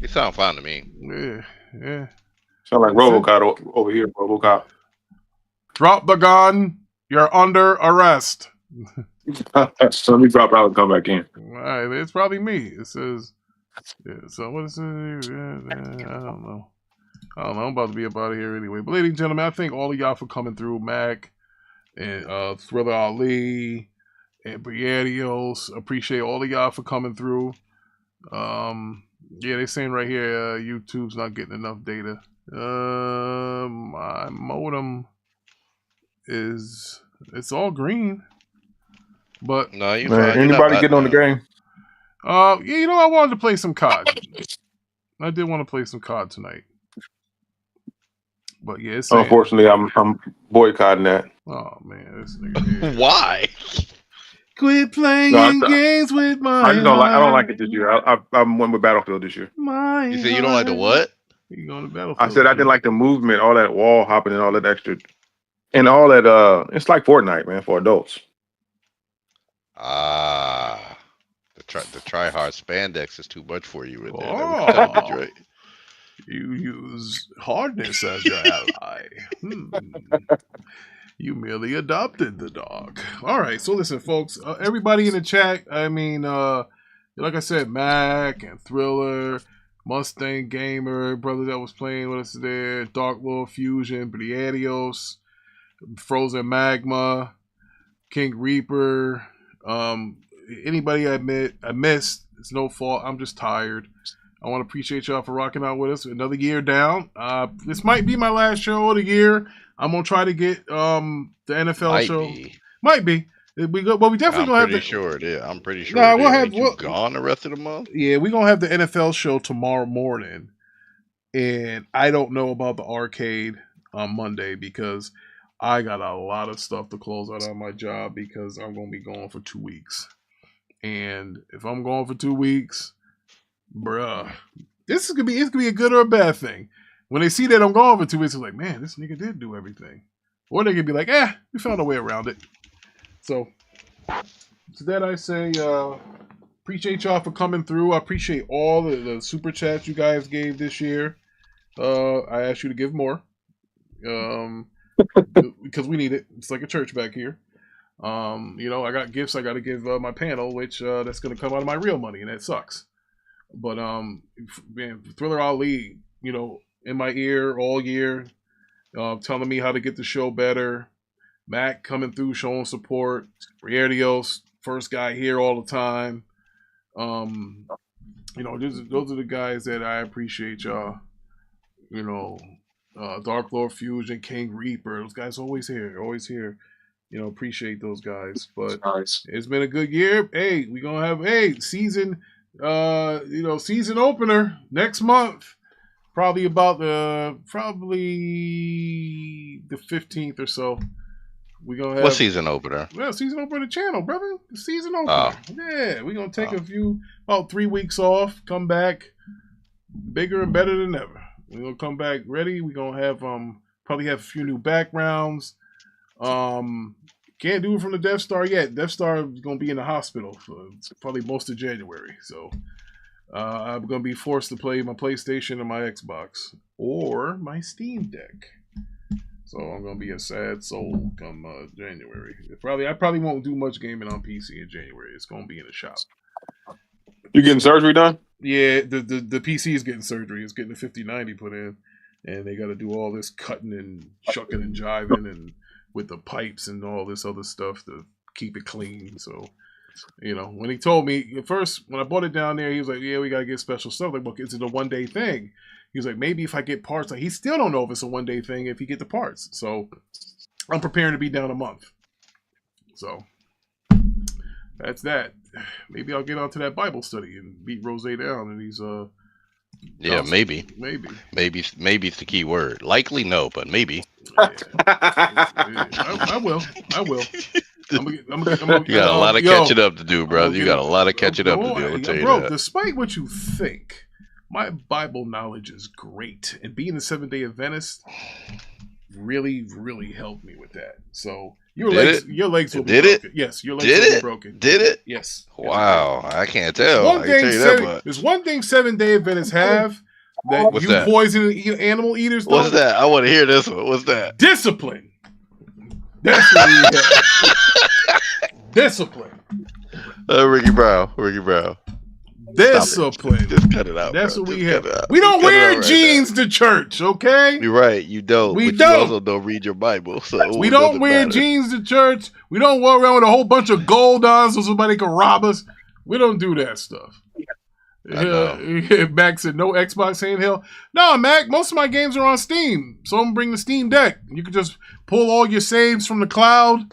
It sounds fine to me. Yeah. Sound like RoboCop over here, RoboCop. Drop the gun. You're under arrest. So let me drop out and come back in. All right, it's probably me. It says, yeah, so what is it? I don't know. I'm about to be up out of here anyway. But ladies and gentlemen, I thank all of y'all for coming through. Mac and Thriller Ali and Briadios. Appreciate all of y'all for coming through. Yeah, they're saying right here, YouTube's not getting enough data. My modem it's all green, but no, you anybody getting on the game? Yeah, you know, I wanted to play some COD. I did want to play some COD tonight, but yeah, it's unfortunately, I'm boycotting that. Oh man, this nigga. Why? Quit playing games with my. I don't like it this year. I went with Battlefield this year. You said you don't like the what? You going to Battlefield? I said I didn't like the movement, all that wall hopping, and all that extra, and all that. It's like Fortnite, man, for adults. The try hard spandex is too much for you right there. Oh, right. You use hardness as your ally. You merely adopted the dog. All right, so listen, folks. Everybody in the chat. I mean, like I said, Mac and Thriller, Mustang Gamer, brother that was playing with us there, Dark Lord Fusion, Briadios. Frozen Magma, King Reaper, anybody I missed. It's no fault. I'm just tired. I want to appreciate y'all for rocking out with us. Another year down. This might be my last show of the year. I'm gonna try to get the NFL show. Might be. We definitely gonna have. I'm pretty sure. Nah, we'll have. You gone the rest of the month. Yeah, we're gonna have the NFL show tomorrow morning, and I don't know about the arcade on Monday because I got a lot of stuff to close out on my job because I'm gonna be gone for 2 weeks, and if I'm gone for 2 weeks, bruh, it's gonna be a good or a bad thing. When they see that I'm gone for 2 weeks, they're like, man, this nigga did do everything, or they could be like, we found a way around it. So to that I say, appreciate y'all for coming through. I appreciate all the super chats you guys gave this year. I asked you to give more. Because we need it. It's like a church back here. I got gifts I got to give my panel, which that's going to come out of my real money, and that sucks. But man, Thriller Ali, in my ear all year, telling me how to get the show better. Mac coming through, showing support. Rierios, first guy here all the time. Those are the guys that I appreciate, y'all. Dark Lord Fusion, King Reaper, those guys always here. Appreciate those guys. But it's been a good year. Hey, we're gonna have season season opener next month. Probably about the 15th or so. We're gonna have what season opener? Well, season opener of the channel, brother. The season opener. Yeah, we're gonna take about 3 weeks off, come back bigger and better than ever. We're gonna come back ready. We're gonna have probably have a few new backgrounds. Can't do it from the Death Star yet. Death Star is gonna be in the hospital for probably most of January. So I'm gonna be forced to play my PlayStation and my Xbox or my Steam Deck. So I'm gonna be a sad soul come January. I probably won't do much gaming on PC in January. It's gonna be in the shop. You getting surgery done? Yeah, the PC is getting surgery. It's getting a 5090 put in, and they got to do all this cutting and chucking and jiving and with the pipes and all this other stuff to keep it clean. So, when he told me at first when I bought it down there, he was like, "Yeah, we gotta get special stuff." Like, "Look, is it a 1 day thing?" He was like, "Maybe if I get parts." Like, he still don't know if it's a 1 day thing if he get the parts. So, I'm preparing to be down a month. So, that's that. Maybe I'll get onto that Bible study and beat Rose down and he's yeah, maybe it's the key word. Likely no, but maybe. Yeah. I will. You got a lot of catching up to do, bro. You got a lot of catching up to do. I'll tell you that. Despite what you think, my Bible knowledge is great, and being a 7-day Adventist really, really helped me with that. So your legs will be broken. Yes, your legs will be broken. Did it? Yes. Wow, I can't tell. I can tell you that much. There's one thing 7-day Adventists have that What's you that? poison animal eaters don't. What's that? I want to hear this one. What's that? Discipline. That's what we have. Discipline. Ricky Brown. Discipline. Just cut it out. That's bro. what we Just have. We don't wear jeans to church, okay? You're right. You don't. We but don't. You also don't read your Bible. So we don't wear jeans to church. We don't walk around with a whole bunch of gold on so somebody can rob us. We don't do that stuff. Mac said, no Xbox handheld. No, Mac, most of my games are on Steam. So I'm bring the Steam Deck. You can just pull all your saves from the cloud.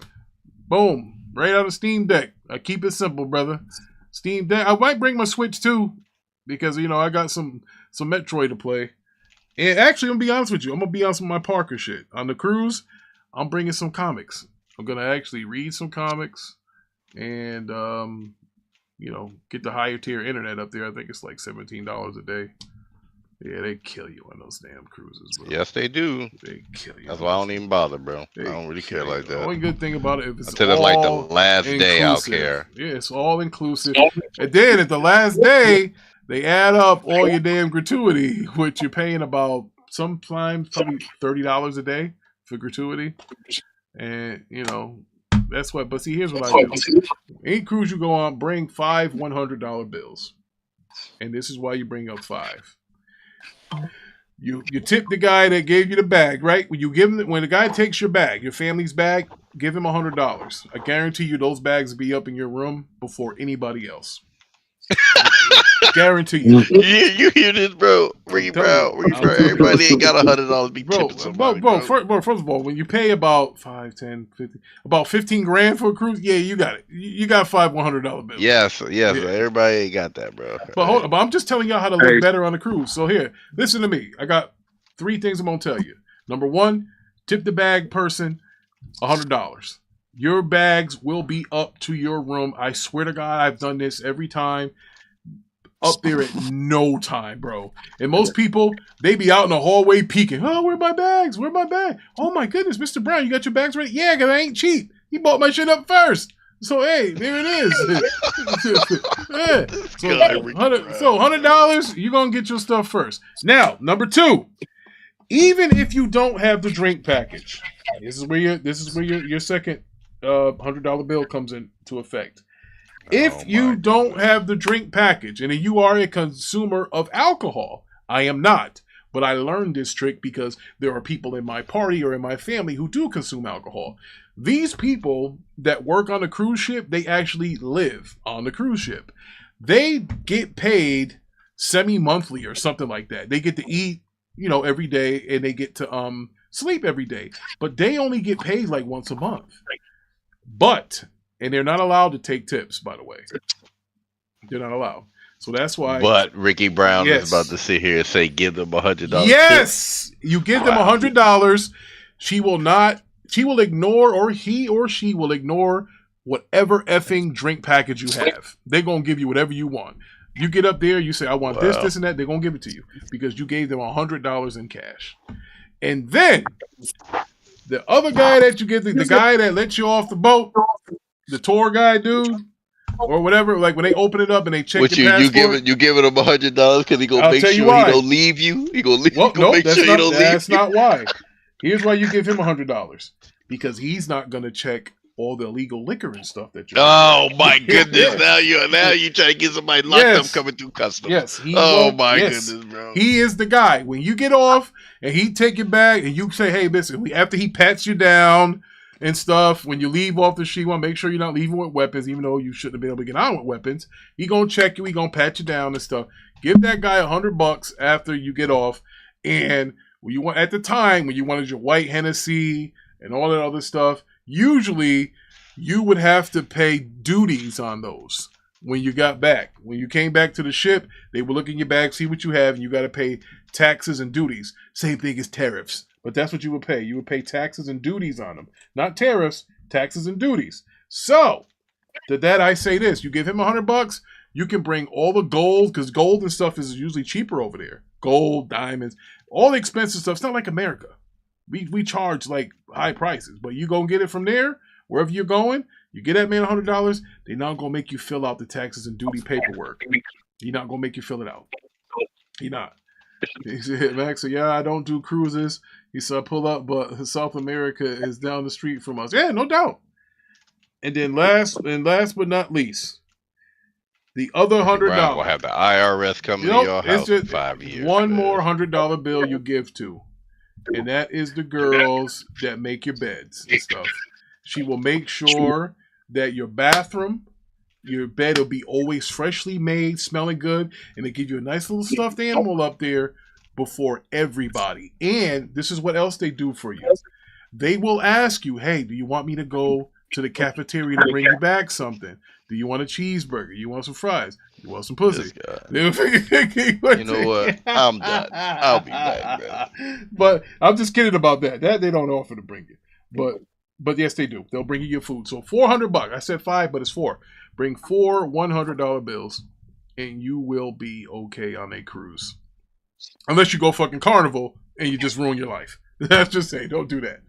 Boom. Right out of Steam Deck. I keep it simple, brother. Steam Deck. I might bring my Switch too. Because, I got some Metroid to play. And actually, I'm going to be honest with you. I'm going to be on some of my Parker shit. On the cruise, I'm bringing some comics. I'm going to actually read some comics. And, get the higher tier internet up there. I think it's like $17 a day. Yeah, they kill you on those damn cruises, bro. Yes, they do. They kill you. That's why I don't even bother, bro. I don't really care like that. The only good thing about it is until it's like the last day, I'll care. Yeah, it's all inclusive. And then at the last day, they add up all your damn gratuity, which you're paying about sometimes probably $30 a day for gratuity. And, that's what. But see, here's what I do. Any cruise you go on, bring 5 $100 bills. And this is why you bring up 5. You tip the guy that gave you the bag, right? When you give him, when the guy takes your bag, your family's bag, give him $100. I guarantee you those bags will be up in your room before anybody else. Guarantee you. You hear this, bro? Ricky Brown. Everybody ain't got $100 be tipping somebody, bro. First of all, when you pay about 5, 10, 50, about 15 grand for a cruise, yeah, you got it. You got $100 bills. Yes. Yeah. Everybody ain't got that, bro. But I'm just telling y'all how to live better on a cruise. So here, listen to me. I got 3 things I'm gonna tell you. Number 1, tip the bag person $100. Your bags will be up to your room. I swear to God, I've done this every time. Up there at no time, bro. And most people, they be out in the hallway peeking. Oh, where are my bags? Where my bag? Oh my goodness, Mr. Brown, you got your bags ready? Yeah, because I ain't cheap. He bought my shit up first. So hey, there it is. Yeah. So $100, you're gonna get your stuff first. Now, number 2, even if you don't have the drink package, this is where your second $100 bill comes into effect. If you don't have the drink package and you are a consumer of alcohol, I am not, but I learned this trick because there are people in my party or in my family who do consume alcohol. These people that work on a cruise ship, they actually live on the cruise ship. They get paid semi-monthly or something like that. They get to eat, every day, and they get to sleep every day. But they only get paid like once a month. And they're not allowed to take tips, by the way. They're not allowed. So that's why. But Ricky Brown is about to sit here and say, give them $100. Yes! Tip. You give them $100. She will ignore, or he or she will ignore whatever effing drink package you have. They're going to give you whatever you want. You get up there, you say, I want this, and that. They're going to give it to you because you gave them $100 in cash. And then the other guy that you get, the guy that lets you off the boat, the tour guy dude, or whatever, like when they open it up and they check your passport. You giving him $100 because he gonna make sure he don't leave you. He gonna leave. That's not why. Here's why you give him $100, because he's not gonna check all the illegal liquor and stuff that you're. Oh my goodness! Now you trying to get somebody locked up coming through customs. Yes. Goodness, bro. He is the guy. When you get off and he take your bag and you say, "Hey, listen," after he pats you down and stuff, when you leave off the ship, make sure you're not leaving with weapons, even though you shouldn't have been able to get on with weapons. He gonna check you, he gonna pat you down and stuff. Give that guy $100 after you get off. And when you want, at the time when you wanted your white Hennessy and all that other stuff, usually you would have to pay duties on those when you got back. When you came back to the ship, they would look in your bag, see what you have, and you got to pay taxes and duties. Same thing as tariffs. But that's what you would pay. You would pay taxes and duties on them. Not tariffs, taxes and duties. So, to that I say this. You give him $100, you can bring all the gold, because gold and stuff is usually cheaper over there. Gold, diamonds, all the expensive stuff. It's not like America. We charge like high prices. But you go and get it from there, wherever you're going, you get that man $100, they're not going to make you fill out the taxes and duty paperwork. He's not going to make you fill it out. He not. He said, Max, so yeah, I don't do cruises. He said, I pull up, but South America is down the street from us. Yeah, no doubt. And then last but not least, the other $100. We'll have the IRS coming to your house in 5 years. One more $100 bill you give to, and that is the girls that make your beds and stuff. She will make sure that your bathroom, your bed will be always freshly made, smelling good, and they give you a nice little stuffed animal up there before everybody. And this is what else they do for you. They will ask you, hey, do you want me to go to the cafeteria to bring you back something? Do you want a cheeseburger? You want some fries? You want some pussy? You know what? I'm done. I'll be back, man. But I'm just kidding about that. That they don't offer to bring you. But yes, they do. They'll bring you your food. So $400. I said 5, but it's 4. Bring 4 $100 bills, and you will be okay on a cruise. Unless you go fucking Carnival and you just ruin your life. That's just saying, don't do that.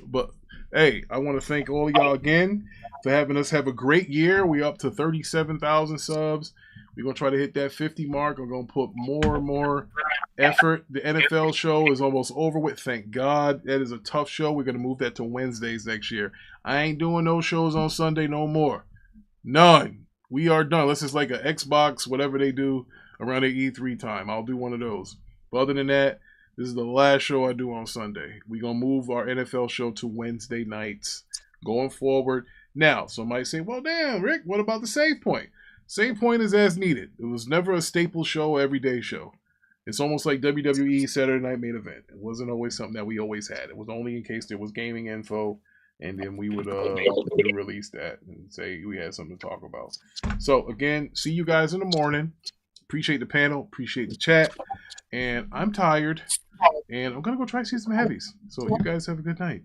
But hey, I want to thank all of y'all again for having us have a great year. We're up to 37,000 subs. We're going to try to hit that 50 mark. I'm going to put more and more effort. The NFL show is almost over with. Thank God. That is a tough show. We're going to move that to Wednesdays next year. I ain't doing no shows on Sunday no more. None. We are done. Unless it's like an Xbox, whatever they do around the E3 time. I'll do one of those. But other than that, This is the last show I do on Sunday. We're going to move our NFL show to Wednesday nights going forward. Now, some might say, well, damn, Rick, what about the Save Point? Save Point is as needed. It was never a staple show, everyday show. It's almost like WWE Saturday Night Main Event. It wasn't always something that we always had. It was only in case there was gaming info, and then we would release that and say we had something to talk about. So, again, see you guys in the morning. Appreciate the panel. Appreciate the chat. And I'm tired. And I'm going to go try to see some heavies. So you guys have a good night.